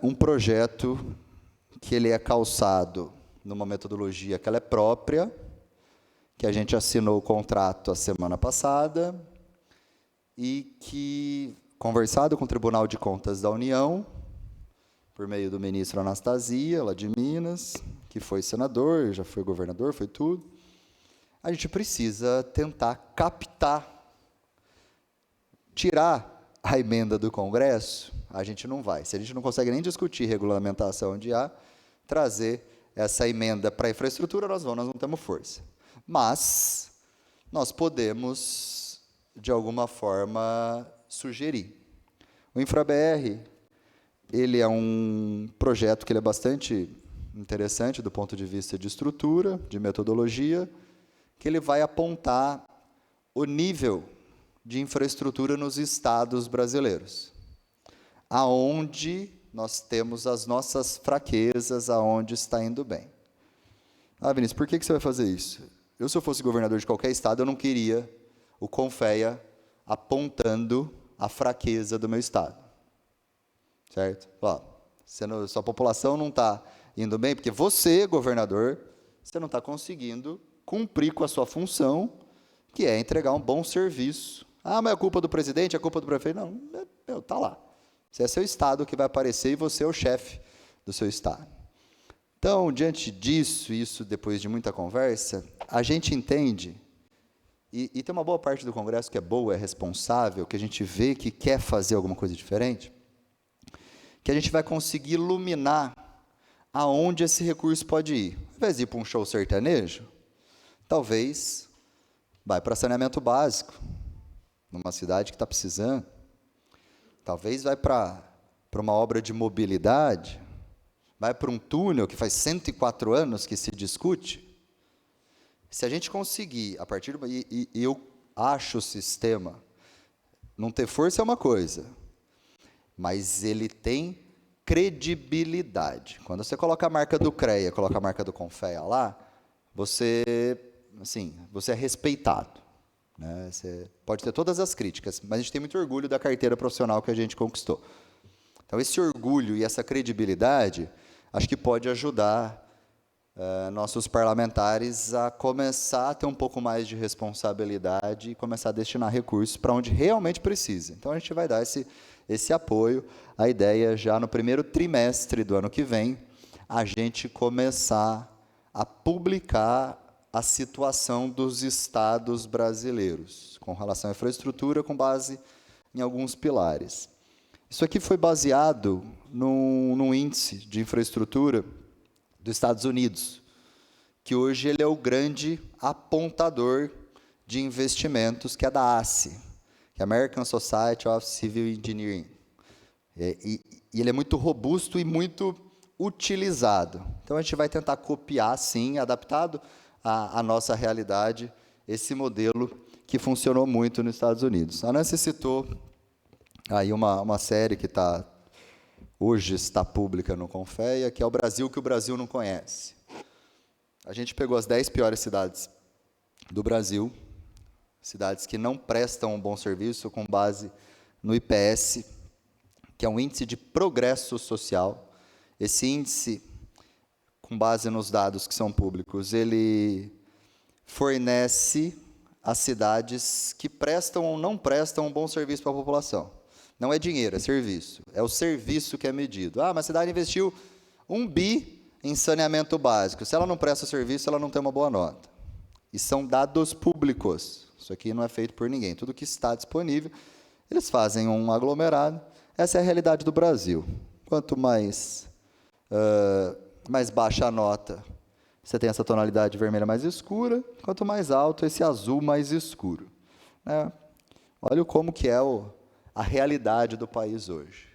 um projeto que ele é calçado numa metodologia que ela é própria, que a gente assinou o contrato a semana passada e que, conversado com o Tribunal de Contas da União, por meio do ministro Anastasia, lá de Minas, que foi senador, já foi governador, foi tudo, a gente precisa tentar captar, tirar a emenda do Congresso, a gente não vai. Se a gente não consegue nem discutir regulamentação de A, trazer essa emenda para a infraestrutura, nós não temos força. Mas nós podemos, de alguma forma, sugerir. O InfraBR, ele é um projeto que ele é bastante interessante do ponto de vista de estrutura, de metodologia, que ele vai apontar o nível de infraestrutura nos estados brasileiros, aonde nós temos as nossas fraquezas, aonde está indo bem. Ah, Vinícius, por que você vai fazer isso? Eu, se eu fosse governador de qualquer estado, eu não queria o Confea apontando a fraqueza do meu estado. Certo? Ó, sua população não está indo bem, porque você, governador, você não está conseguindo cumprir com a sua função, que é entregar um bom serviço. Ah, mas é culpa do presidente, é culpa do prefeito? Não, está lá. Você é seu estado que vai aparecer e você é o chefe do seu estado. Então, diante disso, isso depois de muita conversa, a gente entende, e tem uma boa parte do Congresso que é boa, é responsável, que a gente vê que quer fazer alguma coisa diferente, que a gente vai conseguir iluminar aonde esse recurso pode ir. Ao invés de ir para um show sertanejo, talvez vai para saneamento básico, numa cidade que está precisando. Talvez vai para uma obra de mobilidade, vai para um túnel que faz 104 anos que se discute. Se a gente conseguir, a partir do... E eu acho o sistema, não ter força é uma coisa, mas ele tem credibilidade. Quando você coloca a marca do CREA, coloca a marca do Confea lá, você é respeitado. Né? Você pode ter todas as críticas, mas a gente tem muito orgulho da carteira profissional que a gente conquistou. Então, esse orgulho e essa credibilidade, acho que pode ajudar nossos parlamentares a começar a ter um pouco mais de responsabilidade e começar a destinar recursos para onde realmente precisa. Então, a gente vai dar esse apoio. A ideia, já no primeiro trimestre do ano que vem, a gente começar a publicar a situação dos estados brasileiros, com relação à infraestrutura, com base em alguns pilares. Isso aqui foi baseado num índice de infraestrutura dos Estados Unidos, que hoje ele é o grande apontador de investimentos, que é da ASCE, que é American Society of Civil Engineering. E ele é muito robusto e muito utilizado. Então, a gente vai tentar copiar, sim, adaptado à nossa realidade, esse modelo que funcionou muito nos Estados Unidos. A Nancy citou aí uma série que hoje está pública no Confea, que é o Brasil que o Brasil não conhece. A gente pegou as 10 piores cidades do Brasil, cidades que não prestam um bom serviço, com base no IPS, que é um índice de progresso social. Esse índice, com base nos dados que são públicos, ele fornece as cidades que prestam ou não prestam um bom serviço para a população. Não é dinheiro, é serviço. É o serviço que é medido. Ah, mas a cidade investiu 1 bi em saneamento básico. Se ela não presta serviço, ela não tem uma boa nota. E são dados públicos. Isso aqui não é feito por ninguém. Tudo que está disponível, eles fazem um aglomerado. Essa é a realidade do Brasil. Quanto mais baixa a nota, você tem essa tonalidade vermelha mais escura. Quanto mais alto, esse azul mais escuro. Olha como que é a realidade do país hoje.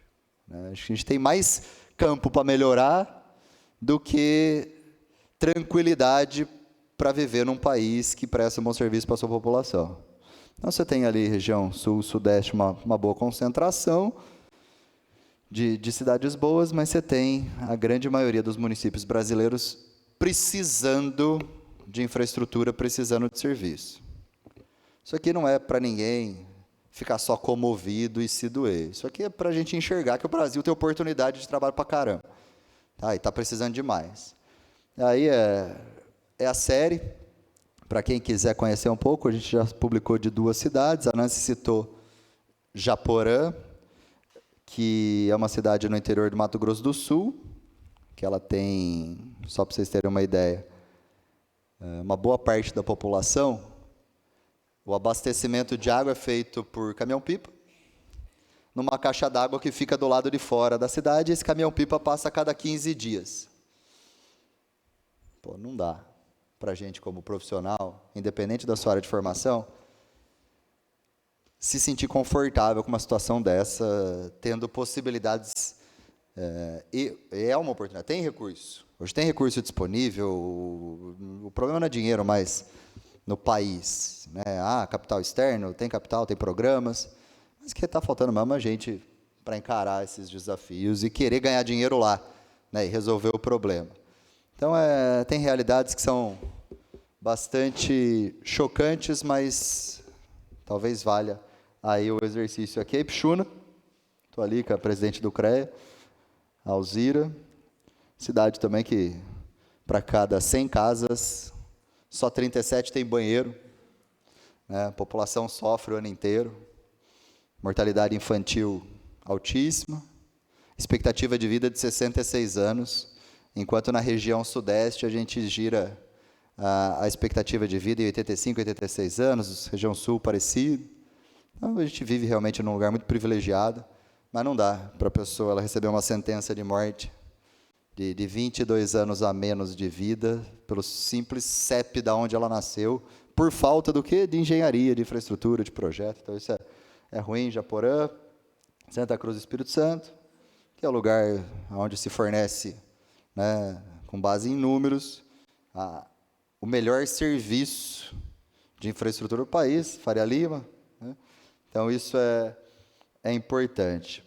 Acho que a gente tem mais campo para melhorar do que tranquilidade para viver num país que presta um bom serviço para a sua população. Então, você tem ali, região sul, sudeste, uma boa concentração de cidades boas, mas você tem a grande maioria dos municípios brasileiros precisando de infraestrutura, precisando de serviço. Isso aqui não é para ninguém ficar só comovido e se doer. Isso aqui é para a gente enxergar que o Brasil tem oportunidade de trabalho para caramba. Tá? E está precisando de mais. Aí é a série. Para quem quiser conhecer um pouco, a gente já publicou de 2 cidades. A Nancy citou Japorã, que é uma cidade no interior do Mato Grosso do Sul, que ela tem, só para vocês terem uma ideia, uma boa parte da população, o abastecimento de água é feito por caminhão-pipa, numa caixa d'água que fica do lado de fora da cidade, e esse caminhão-pipa passa a cada 15 dias. Pô, não dá para a gente, como profissional, independente da sua área de formação, se sentir confortável com uma situação dessa, tendo possibilidades, e é uma oportunidade, tem recurso, hoje tem recurso disponível, o problema não é dinheiro, mas no país, né? Capital externo, tem capital, tem programas, mas que está faltando mesmo a gente para encarar esses desafios e querer ganhar dinheiro lá, né? E resolver o problema. Então, tem realidades que são bastante chocantes, mas talvez valha aí o exercício aqui. Ipixuna, estou ali com a presidente do CREA, Alzira, cidade também que, para cada 100 casas, só 37 tem banheiro, né? A população sofre o ano inteiro, mortalidade infantil altíssima, expectativa de vida de 66 anos, enquanto na região sudeste a gente gira a expectativa de vida em 85, 86 anos, região sul parecido. Então, a gente vive realmente num lugar muito privilegiado, mas não dá para a pessoa ela receber uma sentença de morte de 22 anos a menos de vida, pelo simples CEP da onde ela nasceu, por falta do quê? De engenharia, de infraestrutura, de projeto. Então, isso é ruim. Japorã, Santa Cruz do Espírito Santo, que é o lugar onde se fornece, né, com base em números, o melhor serviço de infraestrutura do país, Faria Lima, né? Então, isso é importante.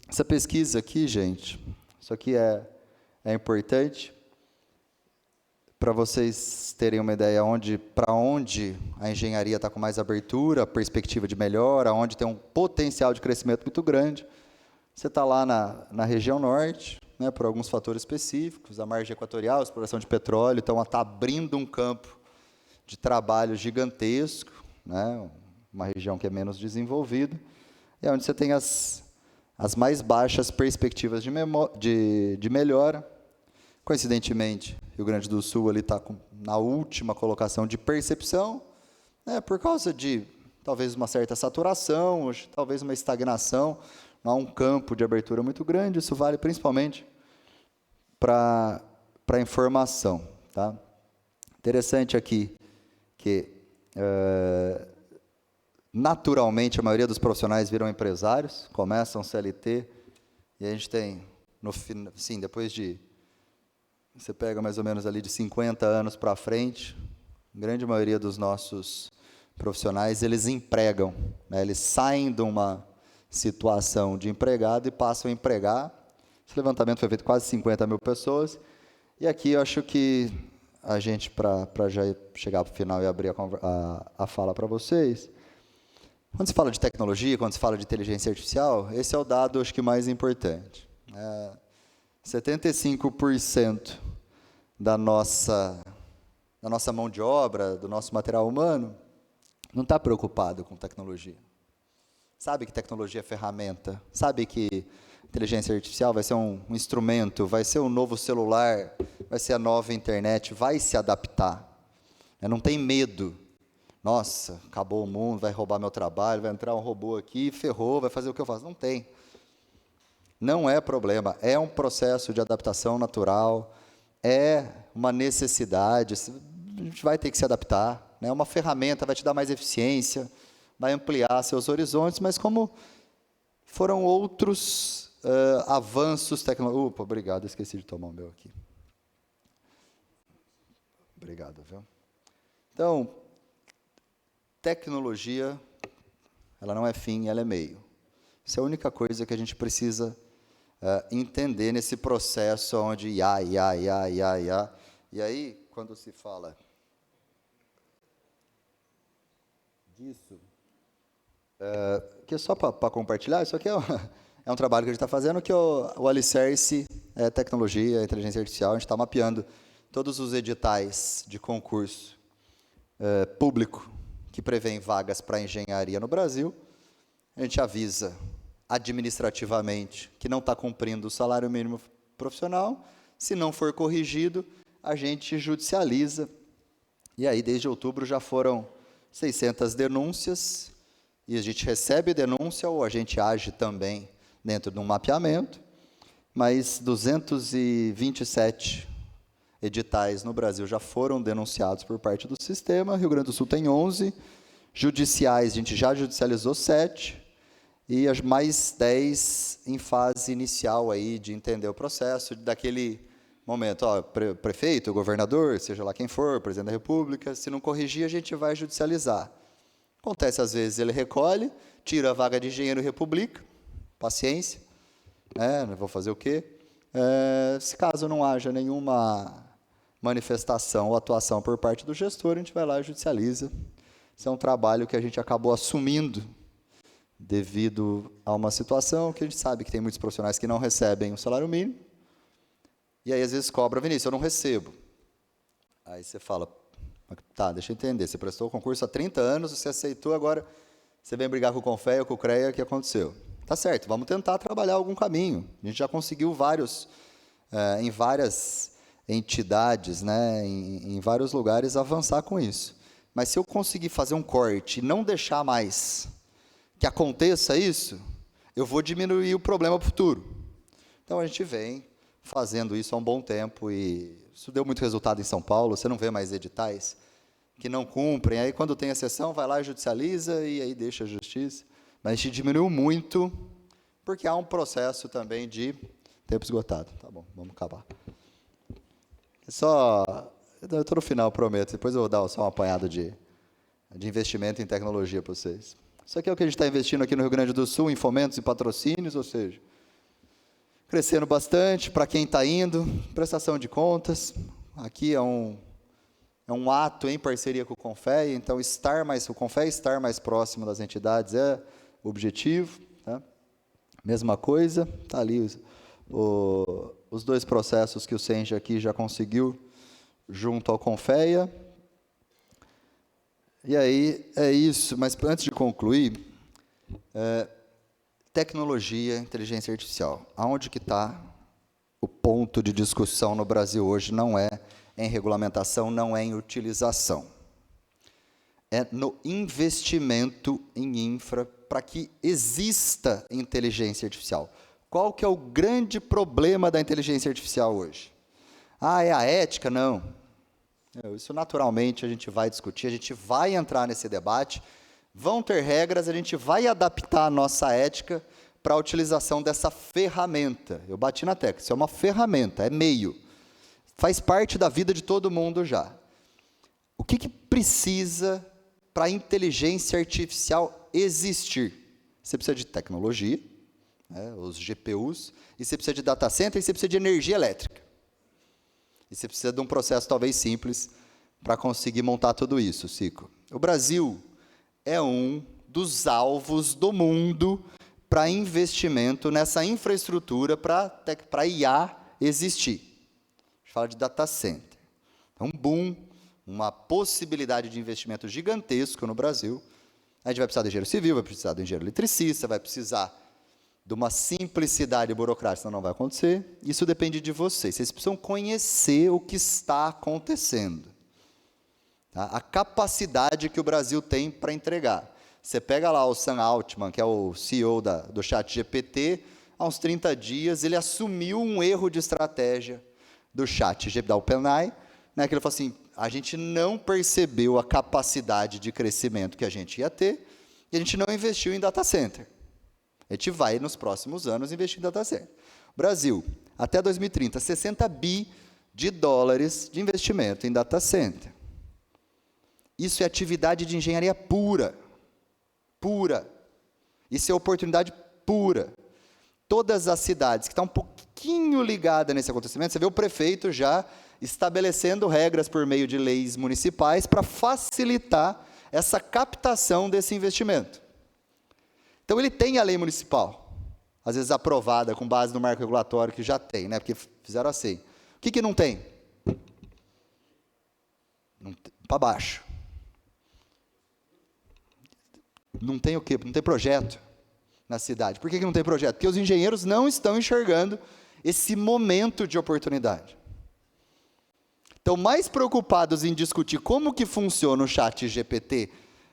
Essa pesquisa aqui, gente, isso aqui é importante para vocês terem uma ideia para onde a engenharia está com mais abertura, perspectiva de melhora, onde tem um potencial de crescimento muito grande. Você está lá na região norte, né, por alguns fatores específicos, a margem equatorial, a exploração de petróleo, então está abrindo um campo de trabalho gigantesco, né, uma região que é menos desenvolvida, e é onde você tem as mais baixas perspectivas de melhora. Coincidentemente, Rio Grande do Sul está na última colocação de percepção, né, por causa de talvez uma certa saturação, talvez uma estagnação, não há um campo de abertura muito grande. Isso vale principalmente para a informação. Tá? Interessante aqui que, naturalmente, a maioria dos profissionais viram empresários, começam CLT, e a gente tem, sim, depois de, você pega mais ou menos ali de 50 anos para frente, a grande maioria dos nossos profissionais, eles empregam, né? Eles saem de uma situação de empregado e passam a empregar. Esse levantamento foi feito com quase 50 mil pessoas, e aqui eu acho que a gente, para já chegar para o final e abrir a fala para vocês, quando se fala de tecnologia, quando se fala de inteligência artificial, esse é o dado, acho que, mais importante. 75% da nossa mão de obra, do nosso material humano, não está preocupado com tecnologia. Sabe que tecnologia é ferramenta, sabe que inteligência artificial vai ser um instrumento, vai ser um novo celular, vai ser a nova internet, vai se adaptar. Não tem medo. Nossa, acabou o mundo, vai roubar meu trabalho, vai entrar um robô aqui, ferrou, vai fazer o que eu faço. Não tem. Não é problema, é um processo de adaptação natural, é uma necessidade, a gente vai ter que se adaptar, né? É uma ferramenta, vai te dar mais eficiência, vai ampliar seus horizontes, mas como foram outros avanços tecnológicos... Opa, obrigado, esqueci de tomar o meu aqui. Obrigado, viu? Então, tecnologia, ela não é fim, ela é meio. Isso é a única coisa que a gente precisa entender nesse processo onde IA. E aí, quando se fala disso, que só para compartilhar, isso aqui é um trabalho que a gente está fazendo, que o alicerce é tecnologia, inteligência artificial. A gente está mapeando todos os editais de concurso público que prevêem vagas para engenharia no Brasil. A gente avisa administrativamente que não está cumprindo o salário mínimo profissional. Se não for corrigido, a gente judicializa. E aí, desde outubro, já foram 600 denúncias, e a gente recebe denúncia ou a gente age também dentro de um mapeamento, mas 227 editais no Brasil já foram denunciados por parte do sistema. Rio Grande do Sul tem 11, judiciais, a gente já judicializou 7, e as mais 10 em fase inicial aí de entender o processo, daquele momento, prefeito, governador, seja lá quem for, presidente da República, se não corrigir, a gente vai judicializar. Acontece, às vezes, ele recolhe, tira a vaga de engenheiro e republica, paciência, vou fazer o quê? Se caso não haja nenhuma manifestação ou atuação por parte do gestor, a gente vai lá e judicializa. Isso é um trabalho que a gente acabou assumindo devido a uma situação que a gente sabe que tem muitos profissionais que não recebem o salário mínimo, e aí às vezes cobra: Vinícius, eu não recebo. Aí você fala: tá, deixa eu entender, você prestou o concurso há 30 anos, você aceitou, agora você vem brigar com o CONFEA ou com o CREA, o que aconteceu? Tá certo, vamos tentar trabalhar algum caminho. A gente já conseguiu em várias entidades, em vários lugares, avançar com isso. Mas se eu conseguir fazer um corte e não deixar mais que aconteça isso, eu vou diminuir o problema para o futuro. Então, a gente vem fazendo isso há um bom tempo, e isso deu muito resultado em São Paulo. Você não vê mais editais que não cumprem. Aí, quando tem a exceção, vai lá e judicializa, e aí deixa a justiça. Mas a gente diminuiu muito, porque há um processo também de tempo esgotado. Tá bom, vamos acabar. Eu estou no final, prometo. Depois eu vou dar só um apanhado de investimento em tecnologia para vocês. Isso aqui é o que a gente está investindo aqui no Rio Grande do Sul, em fomentos e patrocínios, ou seja, crescendo bastante para quem está indo, prestação de contas. Aqui é um ato em parceria com o CONFEA, então o CONFEA estar mais próximo das entidades é o objetivo. Tá? Mesma coisa, está ali os dois processos que o Senja aqui já conseguiu junto ao CONFEA. E aí é isso, mas antes de concluir, tecnologia, inteligência artificial. Aonde que está o ponto de discussão no Brasil hoje? Não é em regulamentação, não é em utilização. É no investimento em infra para que exista inteligência artificial. Qual que é o grande problema da inteligência artificial hoje? É a ética? Não. Isso naturalmente a gente vai discutir, a gente vai entrar nesse debate, vão ter regras, a gente vai adaptar a nossa ética para a utilização dessa ferramenta. Eu bati na tecla, isso é uma ferramenta, é meio. Faz parte da vida de todo mundo já. O que precisa para a inteligência artificial existir? Você precisa de tecnologia, os GPUs, e você precisa de data center, e você precisa de energia elétrica. E você precisa de um processo talvez simples para conseguir montar tudo isso, Cico. O Brasil é um dos alvos do mundo para investimento nessa infraestrutura para IA existir. A gente fala de data center. É um boom, uma possibilidade de investimento gigantesco no Brasil. A gente vai precisar de engenheiro civil, vai precisar de engenheiro eletricista, vai precisar de uma simplicidade burocrática, senão não vai acontecer. Isso depende de vocês. Vocês precisam conhecer o que está acontecendo. Tá? A capacidade que o Brasil tem para entregar. Você pega lá o Sam Altman, que é o CEO do ChatGPT, há uns 30 dias, ele assumiu um erro de estratégia do ChatGPT, da OpenAI, que ele falou assim: a gente não percebeu a capacidade de crescimento que a gente ia ter, e a gente não investiu em data center. A gente vai, nos próximos anos, investir em data center. Brasil, até 2030, 60 bi de dólares de investimento em data center. Isso é atividade de engenharia pura. Pura. Isso é oportunidade pura. Todas as cidades que estão um pouquinho ligadas nesse acontecimento, você vê o prefeito já estabelecendo regras por meio de leis municipais para facilitar essa captação desse investimento. Então, ele tem a lei municipal, às vezes aprovada com base no marco regulatório que já tem, né? Porque fizeram assim. O que não tem? Para baixo. Não tem o quê? Não tem projeto na cidade. Por que não tem projeto? Porque os engenheiros não estão enxergando esse momento de oportunidade. Estão mais preocupados em discutir como que funciona o chat GPT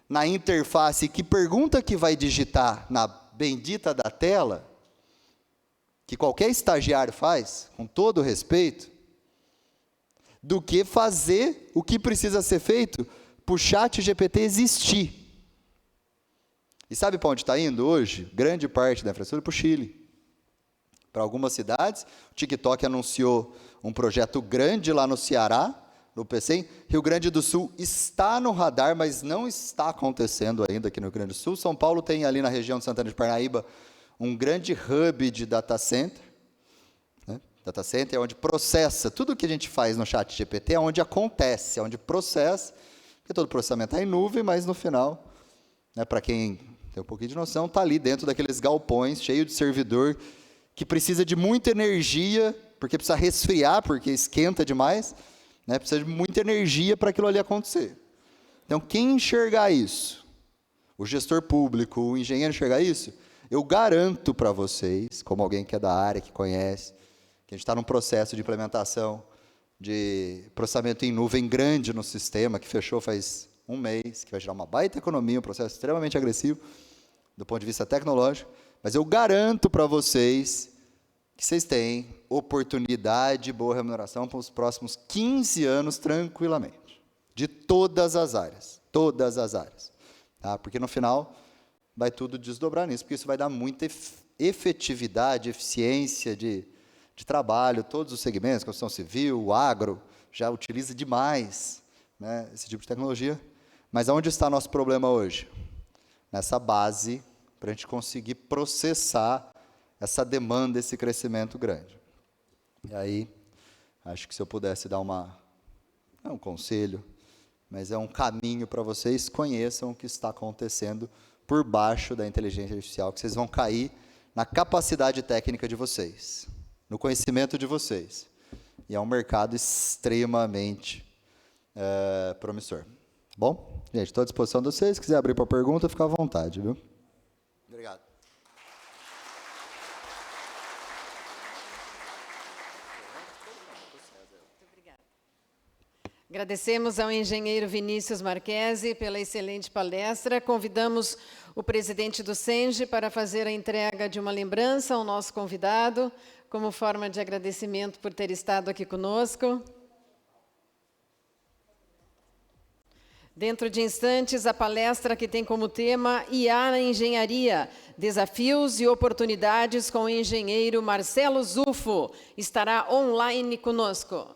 na interface, que pergunta que vai digitar na bendita da tela, que qualquer estagiário faz, com todo respeito, do que fazer o que precisa ser feito para o chat GPT existir. E sabe para onde está indo hoje? Grande parte da infraestrutura para o Chile. Para algumas cidades, o TikTok anunciou um projeto grande lá no Ceará, no PCM. Rio Grande do Sul está no radar, mas não está acontecendo ainda aqui no Rio Grande do Sul. São Paulo tem ali na região de Santana de Parnaíba um grande hub de data center. Né? Data center é onde processa tudo o que a gente faz no chat GPT, é onde acontece, é onde processa, porque todo processamento é em nuvem, mas no final, né, para quem tem um pouquinho de noção, está ali dentro daqueles galpões, cheio de servidor, que precisa de muita energia, porque precisa resfriar, porque esquenta demais, né? Precisa de muita energia para aquilo ali acontecer. Então, quem enxergar isso, o gestor público, o engenheiro enxergar isso, eu garanto para vocês, como alguém que é da área, que conhece, que a gente está num processo de implementação de processamento em nuvem grande no sistema, que fechou faz um mês, que vai gerar uma baita economia, um processo extremamente agressivo, do ponto de vista tecnológico, mas eu garanto para vocês que vocês têm oportunidade e boa remuneração para os próximos 15 anos tranquilamente, de todas as áreas, tá? Porque no final vai tudo desdobrar nisso, porque isso vai dar muita efetividade, eficiência de trabalho, todos os segmentos, construção civil, o agro, já utiliza demais, né, esse tipo de tecnologia. Mas aonde está nosso problema hoje? Nessa base, para a gente conseguir processar essa demanda, esse crescimento grande. E aí, acho que se eu pudesse dar não é um conselho, mas é um caminho para vocês conheçam o que está acontecendo por baixo da inteligência artificial, que vocês vão cair na capacidade técnica de vocês, no conhecimento de vocês. E é um mercado extremamente promissor. Bom, gente, estou à disposição de vocês. Se quiser abrir para pergunta, fica à vontade, viu? Obrigado. Agradecemos ao engenheiro Vinícius Marquesi pela excelente palestra. Convidamos o presidente do SENGE para fazer a entrega de uma lembrança ao nosso convidado, como forma de agradecimento por ter estado aqui conosco. Dentro de instantes, a palestra que tem como tema IA na Engenharia, Desafios e Oportunidades com o engenheiro Marcelo Zufo, estará online conosco.